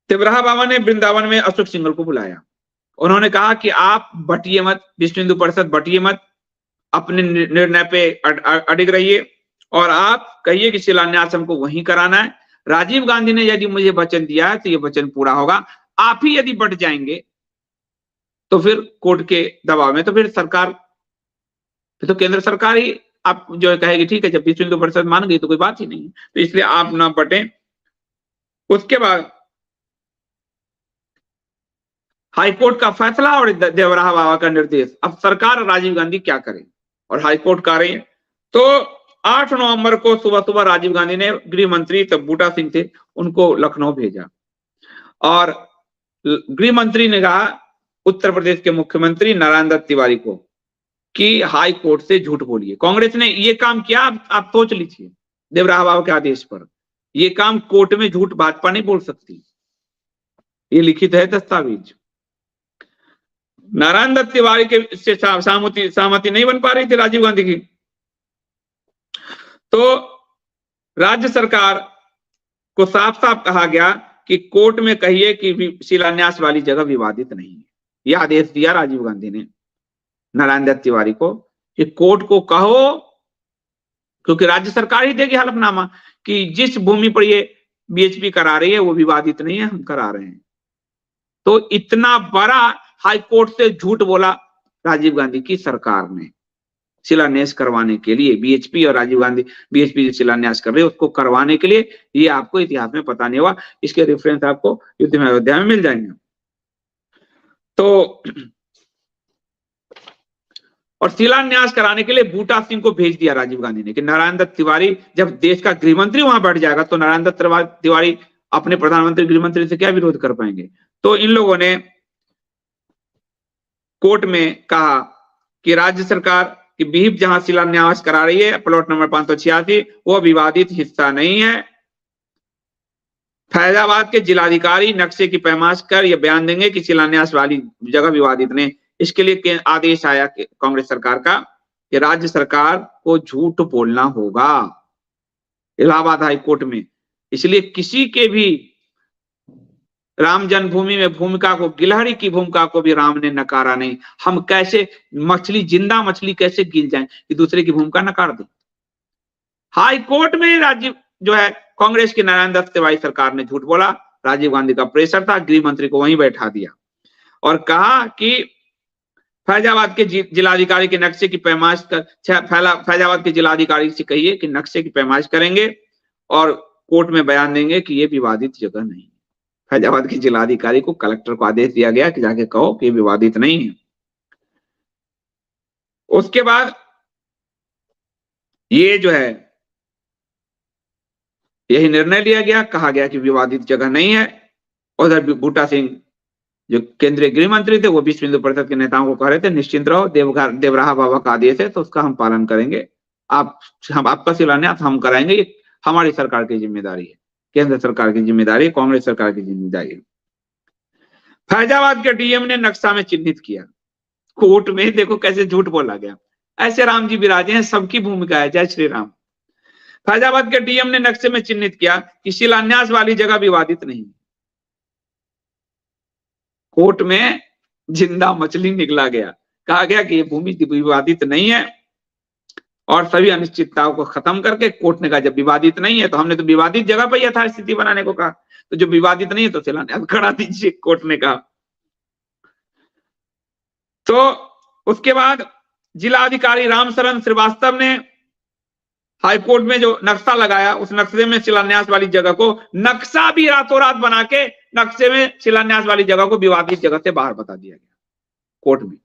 देवराहा बाबा ने वृंदावन में अशोक सिंघल को बुलाया। उन्होंने कहा कि आप बटिए मत, विश्व हिंदू परिषद बटिए मत, अपने निर्णय पे अडिग रहिए और आप कहिए कि शिलान्यास हमको वहीं कराना है। राजीव गांधी ने यदि मुझे वचन दिया है तो ये वचन पूरा होगा। आप ही यदि बट जाएंगे तो फिर कोर्ट के दबाव में तो फिर सरकार, फिर तो केंद्र सरकार ही आप जो कहेगी ठीक है, जब विश्व हिंदू परिषद मान गई तो कोई बात ही नहीं। तो इसलिए आप ना बटें। उसके बाद हाईकोर्ट का फैसला और देवराहा बाबा का निर्देश। अब सरकार राजीव गांधी क्या करे और हाईकोर्ट का रही। तो 8 नवंबर को सुबह सुबह राजीव गांधी ने गृह मंत्री तब बूटा सिंह थे, उनको लखनऊ भेजा और गृह मंत्री ने कहा उत्तर प्रदेश के मुख्यमंत्री नारायण दत्त तिवारी को कि हाई कोर्ट से झूठ बोलिए। कांग्रेस ने ये काम किया, आप सोच लीजिए, देवराहा बाबा के आदेश पर ये काम कोर्ट में झूठ भाजपा नहीं बोल सकती, ये लिखित है दस्तावेज। नारायण दत्त तिवारी के से सहमति नहीं बन पा रही थी राजीव गांधी की। तो राज्य सरकार को साफ साफ कहा गया कि कोर्ट में कहिए कि शिलान्यास वाली जगह विवादित नहीं है। यह आदेश दिया राजीव गांधी ने नारायण दत्त तिवारी को कि कोर्ट को कहो, क्योंकि राज्य सरकार ही देगी हलफनामा कि जिस भूमि पर ये बीएचपी करा रही है वो विवादित नहीं है, हम करा रहे हैं। तो इतना बड़ा हाईकोर्ट से झूठ बोला राजीव गांधी की सरकार ने शिलान्यास करवाने के लिए। बीएचपी और राजीव गांधी, बीएचपी जो शिलान्यास कर रहे हैं उसको करवाने के लिए, ये आपको इतिहास में पता नहीं हुआ। इसके रेफरेंस आपको युद्ध में अयोध्या में मिल जाएंगे। तो और शिलान्यास कराने के लिए बूटा सिंह को भेज दिया राजीव गांधी ने कि नारायण दत्त तिवारी, जब देश का गृहमंत्री वहां बैठ जाएगा तो नारायण दत्त तिवारी अपने प्रधानमंत्री गृहमंत्री से क्या विरोध कर पाएंगे। तो इन लोगों ने कोर्ट में कहा कि राज्य सरकार की विहिप जहां शिलान्यास करा रही है प्लॉट नंबर 586 वो विवादित हिस्सा नहीं है। फैजाबाद के जिलाधिकारी नक्शे की पैमाइश कर यह बयान देंगे कि शिलान्यास वाली जगह विवादित नहीं। इसके लिए आदेश आया कांग्रेस सरकार का कि राज्य सरकार को झूठ बोलना होगा इलाहाबाद हाई कोर्ट में। इसलिए किसी के भी राम जन्मभूमि में भूमिका को, गिलहरी की भूमिका को भी राम ने नकारा नहीं। हम कैसे मछली, जिंदा मछली कैसे गिल जाएं कि दूसरे की भूमिका नकार दे। हाई कोर्ट में राज्य जो है कांग्रेस की नारायण दत्त तिवारी सरकार ने झूठ बोला। राजीव गांधी का प्रेशर था, गृह मंत्री को वहीं बैठा दिया और कहा कि फैजाबाद के जिलाधिकारी के नक्शे की पैमाइश कर, फैजाबाद के जिलाधिकारी से कहिए कि नक्शे की पैमाइश करेंगे और कोर्ट में बयान देंगे कि ये विवादित जगह नहीं है। फैजाबाद के जिलाधिकारी को, कलेक्टर को आदेश दिया गया कि जाके कहो कि विवादित नहीं है। उसके बाद ये जो है यही निर्णय लिया गया, कहा गया कि विवादित जगह नहीं है। उधर बूटा सिंह जो केंद्रीय गृह मंत्री थे वो विश्व हिंदू परिषद के नेताओं को कह रहे थे निश्चिंत रहो, देवराहा बाबा का आदेश है तो उसका हम पालन करेंगे, आपका शिलान्यास हम कराएंगे, ये हमारी सरकार की जिम्मेदारी है, केंद्र सरकार की जिम्मेदारी है, कांग्रेस सरकार की जिम्मेदारी है। फैजाबाद के डीएम ने नक्शा में चिन्हित किया। कोर्ट में देखो कैसे झूठ बोला गया। ऐसे राम जी विराजे हैं, सबकी भूमिका है, जय श्री राम। फैजाबाद के डीएम ने नक्शे में चिन्हित किया कि शिलान्यास वाली जगह विवादित नहीं। कोर्ट में जिंदा मछली निकला गया, कहा गया कि ये भूमि विवादित नहीं है और सभी अनिश्चितताओं को खत्म करके कोर्ट ने कहा जब विवादित नहीं है तो हमने तो विवादित जगह पर यथास्थिति बनाने को कहा, तो जो विवादित नहीं है तो शिलान्यास करा दीजिए, कोर्ट ने कहा। तो उसके बाद जिलाधिकारी रामशरण श्रीवास्तव ने हाईकोर्ट में जो नक्शा लगाया उस नक्शे में शिलान्यास वाली जगह को, नक्शा भी रातों रात बना के नक्शे में शिलान्यास वाली जगह को विवादित जगह से बाहर बता दिया गया। कोर्ट में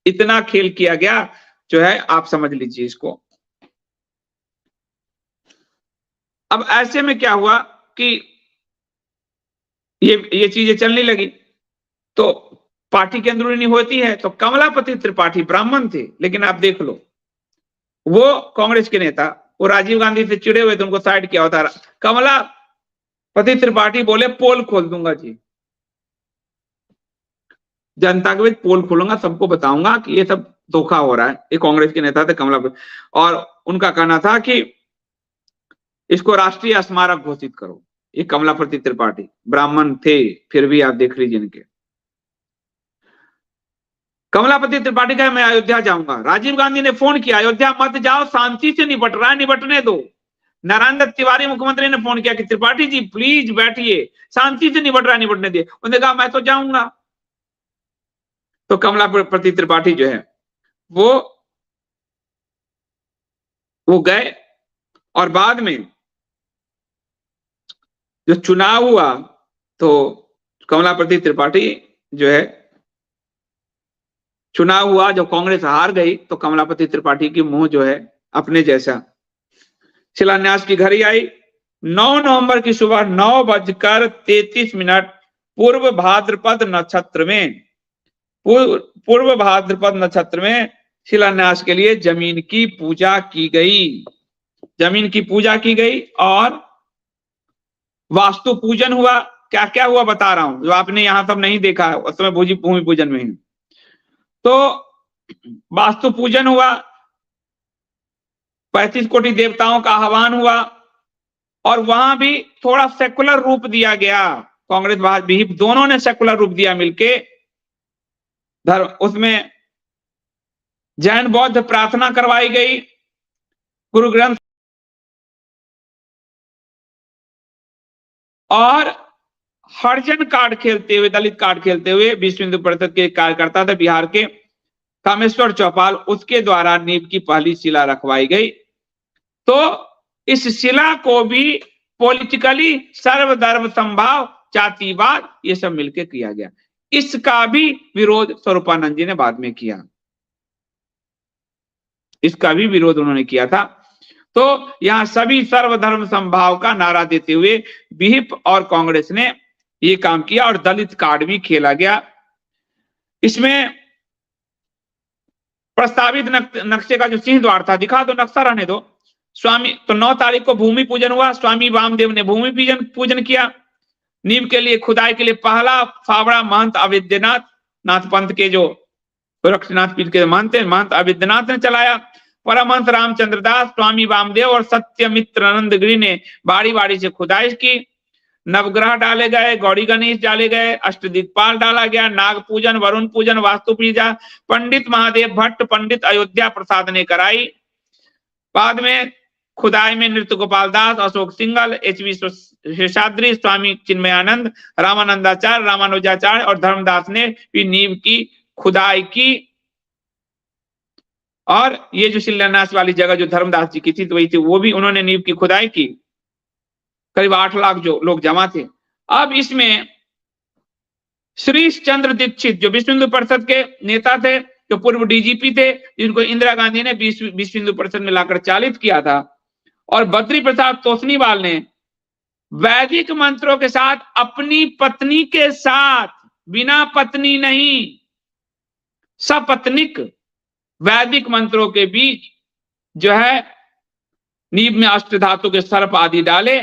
इतना खेल किया गया जो है, आप समझ लीजिए इसको। अब ऐसे में क्या हुआ कि ये चीजें चलने लगी तो पार्टी की अंदरूनी होती है। तो कमलापति त्रिपाठी ब्राह्मण थे, लेकिन आप देख लो वो कांग्रेस के नेता, वो राजीव गांधी से चिड़े हुए थे, उनको साइड किया होता। कमलापति त्रिपाठी बोले पोल खोल दूंगा जी, जनता के बीच पोल खोलूंगा, सबको बताऊंगा कि ये सब धोखा हो रहा है। ये कांग्रेस के नेता थे कमलापति, और उनका कहना था कि इसको राष्ट्रीय स्मारक घोषित करो। ये कमलापति त्रिपाठी ब्राह्मण थे, फिर भी आप देख लीजिए इनके। कमलापति त्रिपाठी कहा मैं अयोध्या जाऊंगा। राजीव गांधी ने फोन किया अयोध्या मत जाओ, शांति से निपट रहा है, निपटने दो। नारायण दत्त तिवारी मुख्यमंत्री ने फोन किया कि त्रिपाठी जी प्लीज बैठिए, शांति से निपट रहा है, निपटने दिए। उन्होंने कहा मैं तो जाऊंगा। तो कमलापति त्रिपाठी जो है वो गए और बाद में जो चुनाव हुआ तो कमलापति त्रिपाठी जो है, चुनाव हुआ जब कांग्रेस हार गई तो कमलापति त्रिपाठी की मुंह जो है अपने जैसा। शिलान्यास की घड़ी आई 9 नवंबर की सुबह 9:33 पूर्व भाद्रपद नक्षत्र में शिलान्यास के लिए जमीन की पूजा की गई और वास्तु पूजन हुआ। क्या क्या हुआ बता रहा हूं, जो आपने यहां सब नहीं देखा है उस समय भूमि पूजन में है। तो वास्तु पूजन हुआ, 35 कोटि देवताओं का आह्वान हुआ, और वहां भी थोड़ा सेकुलर रूप दिया गया। कांग्रेस विहिप दोनों ने सेकुलर रूप दिया मिलके धर्म, उसमें जैन बौद्ध प्रार्थना करवाई गई, गुरु ग्रंथ और हरिजन कार्ड खेलते हुए, दलित कार्ड खेलते हुए विश्व हिंदू परिषद के कार्यकर्ता थे बिहार के कामेश्वर चौपाल, उसके द्वारा नींव की पहली शिला रखवाई गई। तो इस शिला को भी पॉलिटिकली सर्वधर्म संभाव, जातिवाद, ये सब मिलकर किया गया। इसका भी विरोध स्वरूपानंद जी ने बाद में किया, इसका भी विरोध उन्होंने किया था। तो यहां सभी सर्वधर्म संभाव का नारा देते हुए विहिप और कांग्रेस ने ये काम किया और दलित कार्ड भी खेला गया। इसमें प्रस्तावित नक्शे का जो सिंह द्वार था, दिखा दो नक्शा, रहने दो। स्वामी, तो 9 तारीख को भूमि पूजन हुआ, स्वामी वामदेव ने भूमि पूजन किया। नींव के लिए, खुदाई के लिए पहला फावड़ा महंत अविद्यनाथ, नाथ पंथ के जो गोरक्षनाथ पीठ के महंत अविद्यनाथ ने चलाया। परमहंस रामचंद्र दास, स्वामी वामदेव और सत्यमित्र आनंद गिरी ने बारी बारी से खुदाई की। नवग्रह डाले गए, गौड़ी गणेश डाले गए, अष्टदिक्पाल डाला गया, नाग पूजन, वरुण पूजन, वास्तु पूजा पंडित महादेव भट्ट, पंडित अयोध्या प्रसाद ने कराई। बाद में खुदाई में नृत्य गोपाल दास, अशोक सिंगल, एच.वी. शेषाद्री, स्वामी चिन्मयानंद, रामानंदाचार्य, रामानुजाचार्य और धर्मदास ने भी नींव की खुदाई की। और ये जो शिलान्यास वाली जगह जो धर्मदास जी की थी, तो वही थी, वो भी उन्होंने नींव की खुदाई की। करीब 8 लाख जो लोग जमा थे। अब इसमें श्रीश चंद्र दीक्षित जो विश्व हिंदू परिषद के नेता थे, जो पूर्व डीजीपी थे, जिनको इंदिरा गांधी ने विश्व हिंदू परिषद में लाकर चालित किया था, और बद्री प्रसाद तोषनीवाल ने वैदिक मंत्रों के साथ अपनी पत्नी के साथ, बिना पत्नी नहीं, सपत्निक वैदिक मंत्रों के बीच जो है नींव में अष्टधातु के सर्प आदि डाले,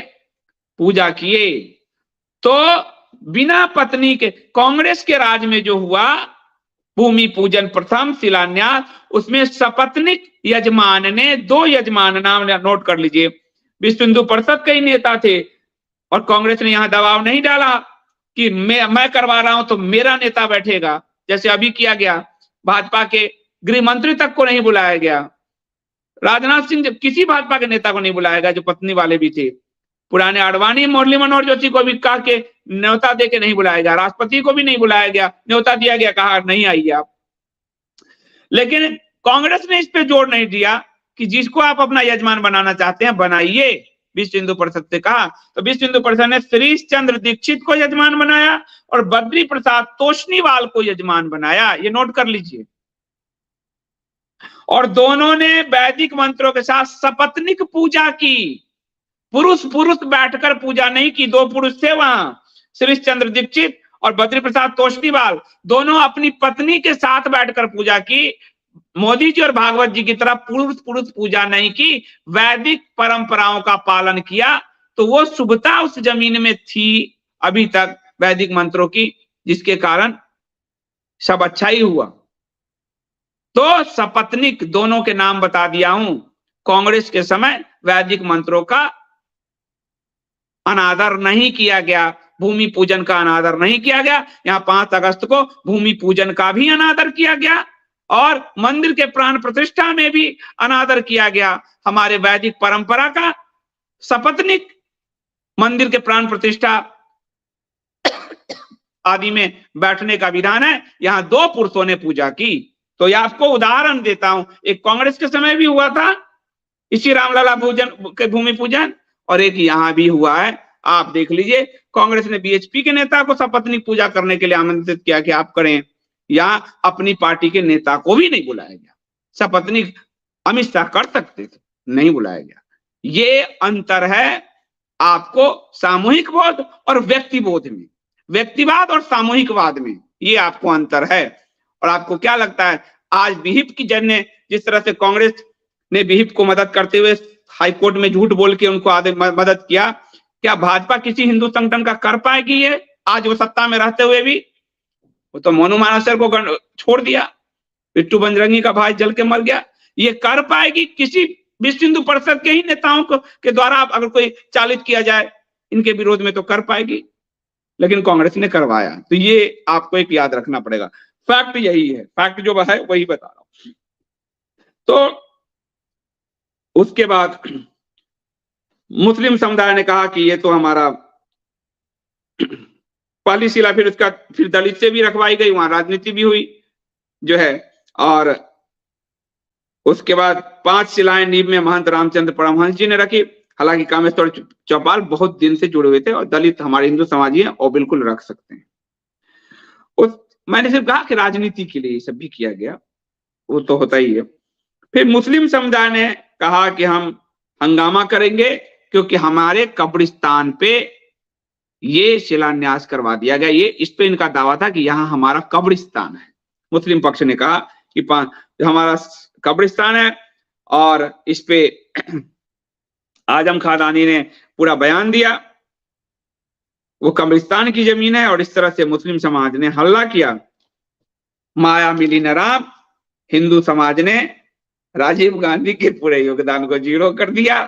पूजा किए। तो बिना पत्नी के, कांग्रेस के राज में जो हुआ भूमि पूजन प्रथम शिलान्यास, उसमें सपत्निक यजमान ने, 2 यजमान, नाम नोट कर लीजिए, विश्व हिंदू परिषद के ही नेता थे, और कांग्रेस ने यहां दबाव नहीं डाला कि मैं करवा रहा हूं तो मेरा नेता बैठेगा, जैसे अभी किया गया। भाजपा के गृह मंत्री तक को नहीं बुलाया गया, राजनाथ सिंह, किसी भाजपा के नेता को नहीं बुलाया गया जो पत्नी वाले भी थे। पुराने आडवाणी, मुरली मनोहर जोशी को भी कहा के न्योता दे के नहीं बुलाया गया, राष्ट्रपति को भी नहीं बुलाया गया, न्योता दिया गया, कहा नहीं आइए आप। लेकिन कांग्रेस ने इस पे जोर नहीं दिया कि जिसको आप अपना यजमान बनाना चाहते हैं बनाइए, विश्व हिंदू परिषद से कहा। तो विश्व हिंदू परिषद ने श्रीश चंद्र दीक्षित को यजमान बनाया और बद्री प्रसाद तोषनीवाल को यजमान बनाया, ये नोट कर लीजिए। और दोनों ने वैदिक मंत्रों के साथ सपत्निक पूजा की, पुरुष बैठकर पूजा नहीं की। 2 पुरुष थे वहां, श्रीश चंद्र दीक्षित और बद्री प्रसाद तोषनीवाल, दोनों अपनी पत्नी के साथ बैठकर पूजा की। मोदी जी और भागवत जी की तरह पुरुष पूजा नहीं की, वैदिक परंपराओं का पालन किया। तो वो शुभता उस जमीन में थी अभी तक वैदिक मंत्रों की, जिसके कारण सब अच्छा ही हुआ। तो सपत्निक दोनों के नाम बता दिया हूं। कांग्रेस के समय वैदिक मंत्रों का अनादर नहीं किया गया, भूमि पूजन का अनादर नहीं किया गया। यहाँ 5 अगस्त को भूमि पूजन का भी अनादर किया गया और मंदिर के प्राण प्रतिष्ठा में भी अनादर किया गया। हमारे वैदिक परंपरा का सपत्निक मंदिर के प्राण प्रतिष्ठा आदि में बैठने का विधान है। यहाँ 2 पुरुषों ने पूजा की। तो यह आपको उदाहरण देता हूं, एक कांग्रेस के समय भी हुआ था इसी रामलला के भूमि पूजन, और एक यहां भी हुआ है। आप देख लीजिए, कांग्रेस ने बीएचपी के नेता को सपत्निक पूजा करने के लिए आमंत्रित किया कि आप करें, या अपनी पार्टी के नेता को भी नहीं बुलाया गया। सपत्निक अमित शाह कर सकते थे, नहीं बुलाया गया। ये अंतर है आपको सामूहिक बोध और व्यक्ति बोध में, व्यक्तिवाद और सामूहिकवाद में, ये आपको अंतर है। और आपको क्या लगता है, आज विहिप की जन ने जिस तरह से कांग्रेस ने विहिप को मदद करते हुए हाईकोर्ट में झूठ बोल के उनको आगे मदद किया, क्या भाजपा किसी हिंदू संगठन का कर पाएगी ये आज वो सत्ता में रहते हुए भी? वो तो मोनू मानेसर को छोड़ दिया, पिट्टू बजरंगी का भाई जल के मर गया। ये कर पाएगी किसी विश्व हिंदू परिषद के ही नेताओं के द्वारा अगर कोई चालित किया जाए इनके विरोध में तो कर पाएगी, लेकिन कांग्रेस ने करवाया। तो ये आपको एक याद रखना पड़ेगा। फैक्ट यही है, फैक्ट जो है वही बता रहा हूं। तो उसके बाद मुस्लिम समुदाय ने कहा कि ये तो हमारा पहली शिला, फिर दलित से भी रखवाई गई, वहां राजनीति भी हुई जो है। और उसके बाद 5 शिलाएं नींव में महंत रामचंद्र परमहंस जी ने रखी। हालांकि कामेश्वर चौपाल बहुत दिन से जुड़े हुए थे और दलित हमारे हिंदू समाजी हैं और बिल्कुल रख सकते हैं। मैंने सिर्फ कहा कि राजनीति के लिए ये सब भी किया गया, वो तो होता ही है। फिर मुस्लिम समुदाय ने कहा कि हम हंगामा करेंगे क्योंकि हमारे कब्रिस्तान पे ये शिलान्यास करवा दिया गया। ये इस पे इनका दावा था कि यहाँ हमारा कब्रिस्तान है। मुस्लिम पक्ष ने कहा कि हमारा कब्रिस्तान है और इस पे आजम खादानी ने पूरा बयान दिया, वो कब्रिस्तान की जमीन है। और इस तरह से मुस्लिम समाज ने हल्ला किया। माया मिली न राम, हिंदू समाज ने राजीव गांधी के पूरे योगदान को जीरो कर दिया।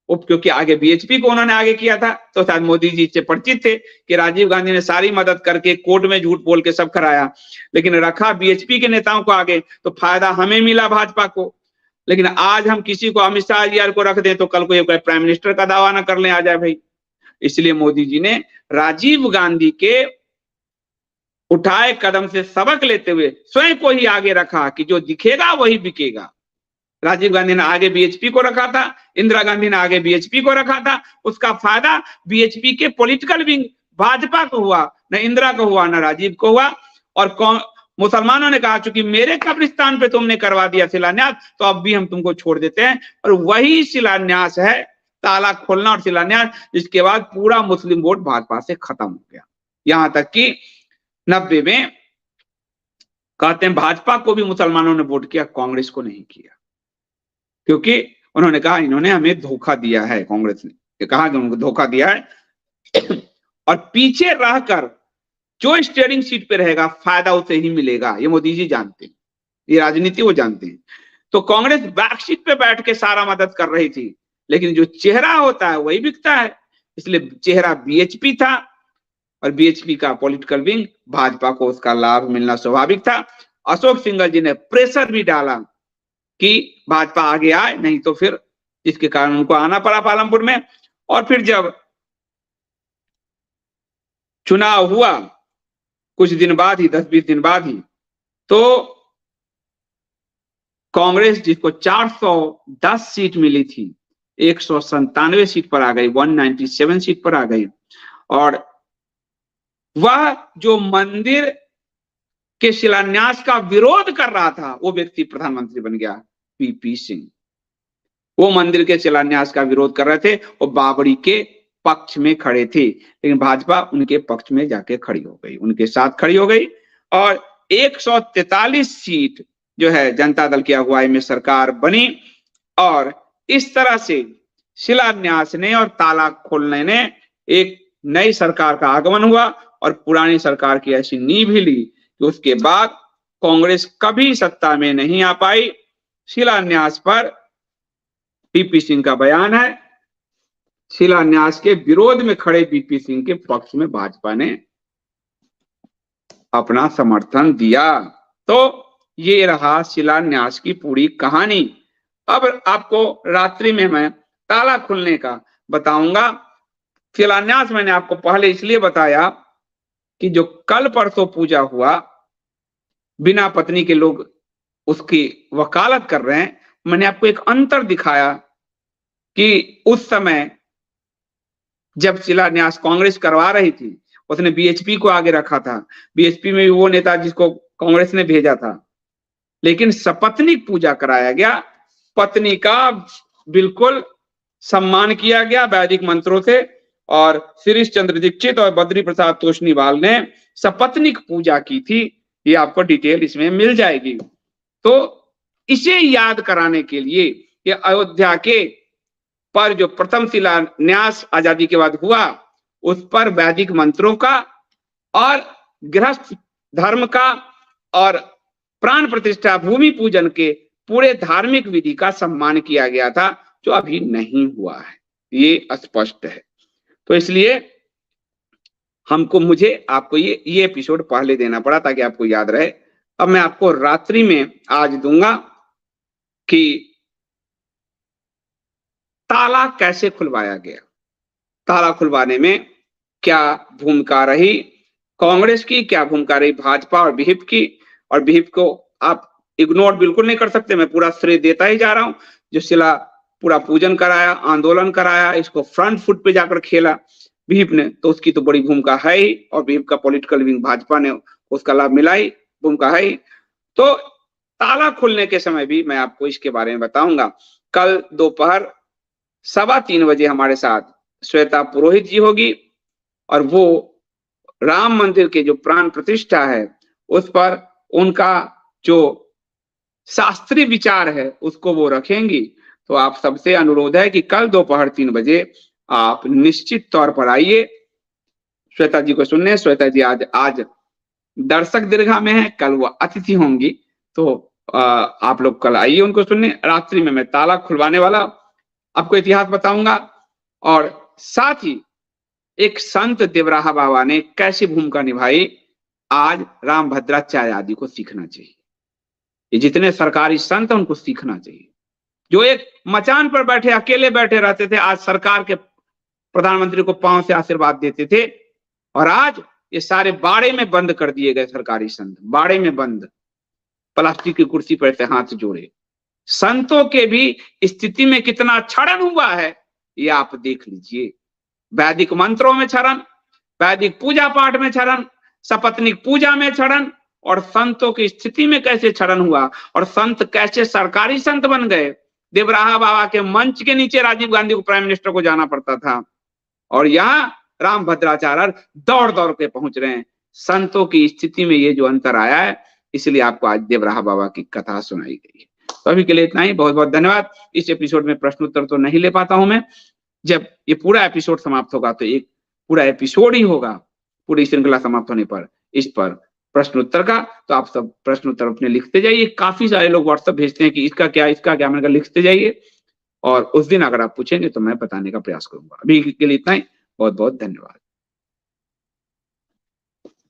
क्योंकि आगे बीएचपी को उन्होंने आगे किया था, तो शायद मोदी जी से परिचित थे कि राजीव गांधी ने सारी मदद करके कोर्ट में झूठ बोल के सब कराया, लेकिन रखा बीएचपी के नेताओं को आगे, तो फायदा हमें मिला भाजपा को। लेकिन आज हम किसी को, अमित शाह जी को रख दें तो कल को प्राइम मिनिस्टर का दावा ना कर ले आ जाए भाई। इसलिए मोदी जी ने राजीव गांधी के उठाए कदम से सबक लेते हुए स्वयं को ही आगे रखा कि जो दिखेगा वही बिकेगा। राजीव गांधी ने आगे बीएचपी को रखा था, इंदिरा गांधी ने आगे बीएचपी को रखा था। उसका फायदा बीएचपी के पॉलिटिकल विंग भाजपा को हुआ, न इंदिरा को हुआ, न राजीव को हुआ। और मुसलमानों ने कहा चूंकि मेरे कब्रिस्तान पे तुमने करवा दिया शिलान्यास, तो अब भी हम तुमको छोड़ देते हैं। और वही शिलान्यास है, ताला खोलना और शिलान्यास, जिसके बाद पूरा मुस्लिम वोट भाजपा से खत्म हो गया। यहां तक कि 90 में कहते हैं भाजपा को भी मुसलमानों ने वोट किया, कांग्रेस को नहीं किया, क्योंकि उन्होंने कहा इन्होंने हमें धोखा दिया है। कांग्रेस ने कहा कि उनको धोखा दिया है और पीछे रहकर जो स्टीयरिंग सीट पे रहेगा फायदा उसे ही मिलेगा। ये मोदी जी जानते हैं, ये राजनीति वो जानते हैं। तो कांग्रेस बैक सीट पे बैठ के सारा मदद कर रही थी, लेकिन जो चेहरा होता है वही बिकता है। इसलिए चेहरा बीएचपी था और बीएचपी का पॉलिटिकल विंग, भाजपा को उसका लाभ मिलना स्वाभाविक था। अशोक सिंघल जी ने प्रेशर भी डाला कि भाजपा आगे आए, नहीं तो फिर जिसके कारण उनको आना पड़ा पालमपुर में। और फिर जब चुनाव हुआ कुछ दिन बाद ही, 10-20 दिन बाद ही, तो कांग्रेस जिसको 410 सीट मिली थी 197 सीट पर आ गई, 197 सीट पर आ गई। और वह जो मंदिर के शिलान्यास का विरोध कर रहा था वो व्यक्ति प्रधानमंत्री बन गया, पीपी सिंह। वो मंदिर के शिलान्यास का विरोध कर रहे थे, वो बाबरी के पक्ष में खड़े थे, लेकिन भाजपा उनके पक्ष में जाके खड़ी हो गई, उनके साथ खड़ी हो गई। और 143 सीट जो है जनता दल की अगुवाई में सरकार बनी। और इस तरह से शिलान्यास ने और ताला खोलने ने एक नई सरकार का आगमन हुआ और पुरानी सरकार की ऐसी नींव ही ली कि उसके बाद कांग्रेस कभी सत्ता में नहीं आ पाई। शिलान्यास पर पीपी सिंह का बयान है, शिलान्यास के विरोध में खड़े पीपी सिंह के पक्ष में भाजपा ने अपना समर्थन दिया। तो ये रहा शिलान्यास की पूरी कहानी। अब आपको रात्रि में मैं ताला खुलने का बताऊंगा। शिलान्यास मैंने आपको पहले इसलिए बताया कि जो कल परसों पूजा हुआ, बिना पत्नी के लोग उसकी वकालत कर रहे हैं। मैंने आपको एक अंतर दिखाया कि उस समय जब शिलान्यास कांग्रेस करवा रही थी, उसने बीएचपी को आगे रखा था। बीएचपी में भी वो नेता जिसको कांग्रेस ने भेजा था, लेकिन सपत्नीक पूजा कराया गया। पत्नी का बिल्कुल सम्मान किया गया वैदिक मंत्रों से। और शिरीष चंद्र दीक्षित और बद्री प्रसाद तोषनीवाल ने सपत्नीक पूजा की थी। ये आपको डिटेल इसमें मिल जाएगी। तो इसे याद कराने के लिए कि अयोध्या के पर जो प्रथम शिलान्यास आजादी के बाद हुआ, उस पर वैदिक मंत्रों का और गृहस्थ धर्म का और प्राण प्रतिष्ठा भूमि पूजन के पूरे धार्मिक विधि का सम्मान किया गया था, जो अभी नहीं हुआ है, ये स्पष्ट है। तो इसलिए मुझे आपको ये एपिसोड पहले देना पड़ा ताकि आपको याद रहे। अब मैं आपको रात्रि में आज दूंगा कि ताला कैसे खुलवाया गया, ताला खुलवाने में क्या भूमिका रही कांग्रेस की, क्या भूमिका रही भाजपा और विहिप की। और विहिप को आप इग्नोर बिल्कुल नहीं कर सकते, मैं पूरा श्रेय देता ही जा रहा हूं। जो शिला पूरा पूजन कराया, आंदोलन कराया, इसको फ्रंट फुट पे जाकर खेला विहिप ने, तो उसकी तो बड़ी भूमिका है ही। और विहिप का पॉलिटिकल विंग भाजपा ने उसका लाभ मिला ही, भूमिका है ही। तो ताला खुलने के समय भी मैं आपको इसके बारे में बताऊंगा। कल दोपहर 3:15 बजे हमारे साथ श्वेता पुरोहित जी होगी और वो राम मंदिर के जो प्राण प्रतिष्ठा है उस पर उनका जो शास्त्रीय विचार है उसको वो रखेंगी। तो आप सबसे अनुरोध है कि कल दोपहर 3 बजे आप निश्चित तौर पर आइए श्वेता जी को सुनने। श्वेता जी आज दर्शक दीर्घा में है, कल वो अतिथि होंगी, तो आप लोग कल आइए उनको सुनने। रात्रि में मैं ताला खुलवाने वाला आपको इतिहास बताऊंगा और साथ ही एक संत देवराहा बाबा ने कैसी भूमिका निभाई आज रामभद्राचार्य आदि को सीखना चाहिए। ये जितने सरकारी संत हैं उनको सीखना चाहिए। जो एक मचान पर बैठे अकेले बैठे रहते थे, आज सरकार के प्रधानमंत्री को पांव से आशीर्वाद देते थे, और आज ये सारे बाड़े में बंद कर दिए गए सरकारी संत, बाड़े में बंद, प्लास्टिक की कुर्सी पर से हाथ जोड़े। संतों के भी स्थिति में कितना क्षरण हुआ है ये आप देख लीजिए। वैदिक मंत्रों में क्षरण, वैदिक पूजा पाठ में क्षरण, सपत्निक पूजा में क्षरण, और संतों की स्थिति में कैसे क्षरण हुआ और संत कैसे सरकारी संत बन गए। देवराहा बाबा के मंच के नीचे राजीव गांधी को, प्राइम मिनिस्टर को जाना पड़ता था, और यहाँ रामभद्राचार्य दौड़ दौड़ के पहुंच रहे हैं। संतों की स्थिति में ये जो अंतर आया है, इसलिए आपको आज देवराहा बाबा की कथा सुनाई गई है। तो अभी के लिए इतना ही, बहुत बहुत धन्यवाद। इस एपिसोड में प्रश्न उत्तर तो नहीं ले पाता हूं मैं, जब ये पूरा एपिसोड समाप्त होगा तो एक पूरा एपिसोड ही होगा पूरी श्रृंखला समाप्त होने पर इस पर प्रश्न उत्तर का। तो आप सब प्रश्न उत्तर अपने लिखते जाइए। काफी सारे लोग व्हाट्सएप भेजते हैं कि इसका क्या मैंने कहा लिखते जाइए, और उस दिन अगर आप पूछेंगे तो मैं बताने का प्रयास करूंगा। अभी के लिए इतना ही, बहुत बहुत धन्यवाद।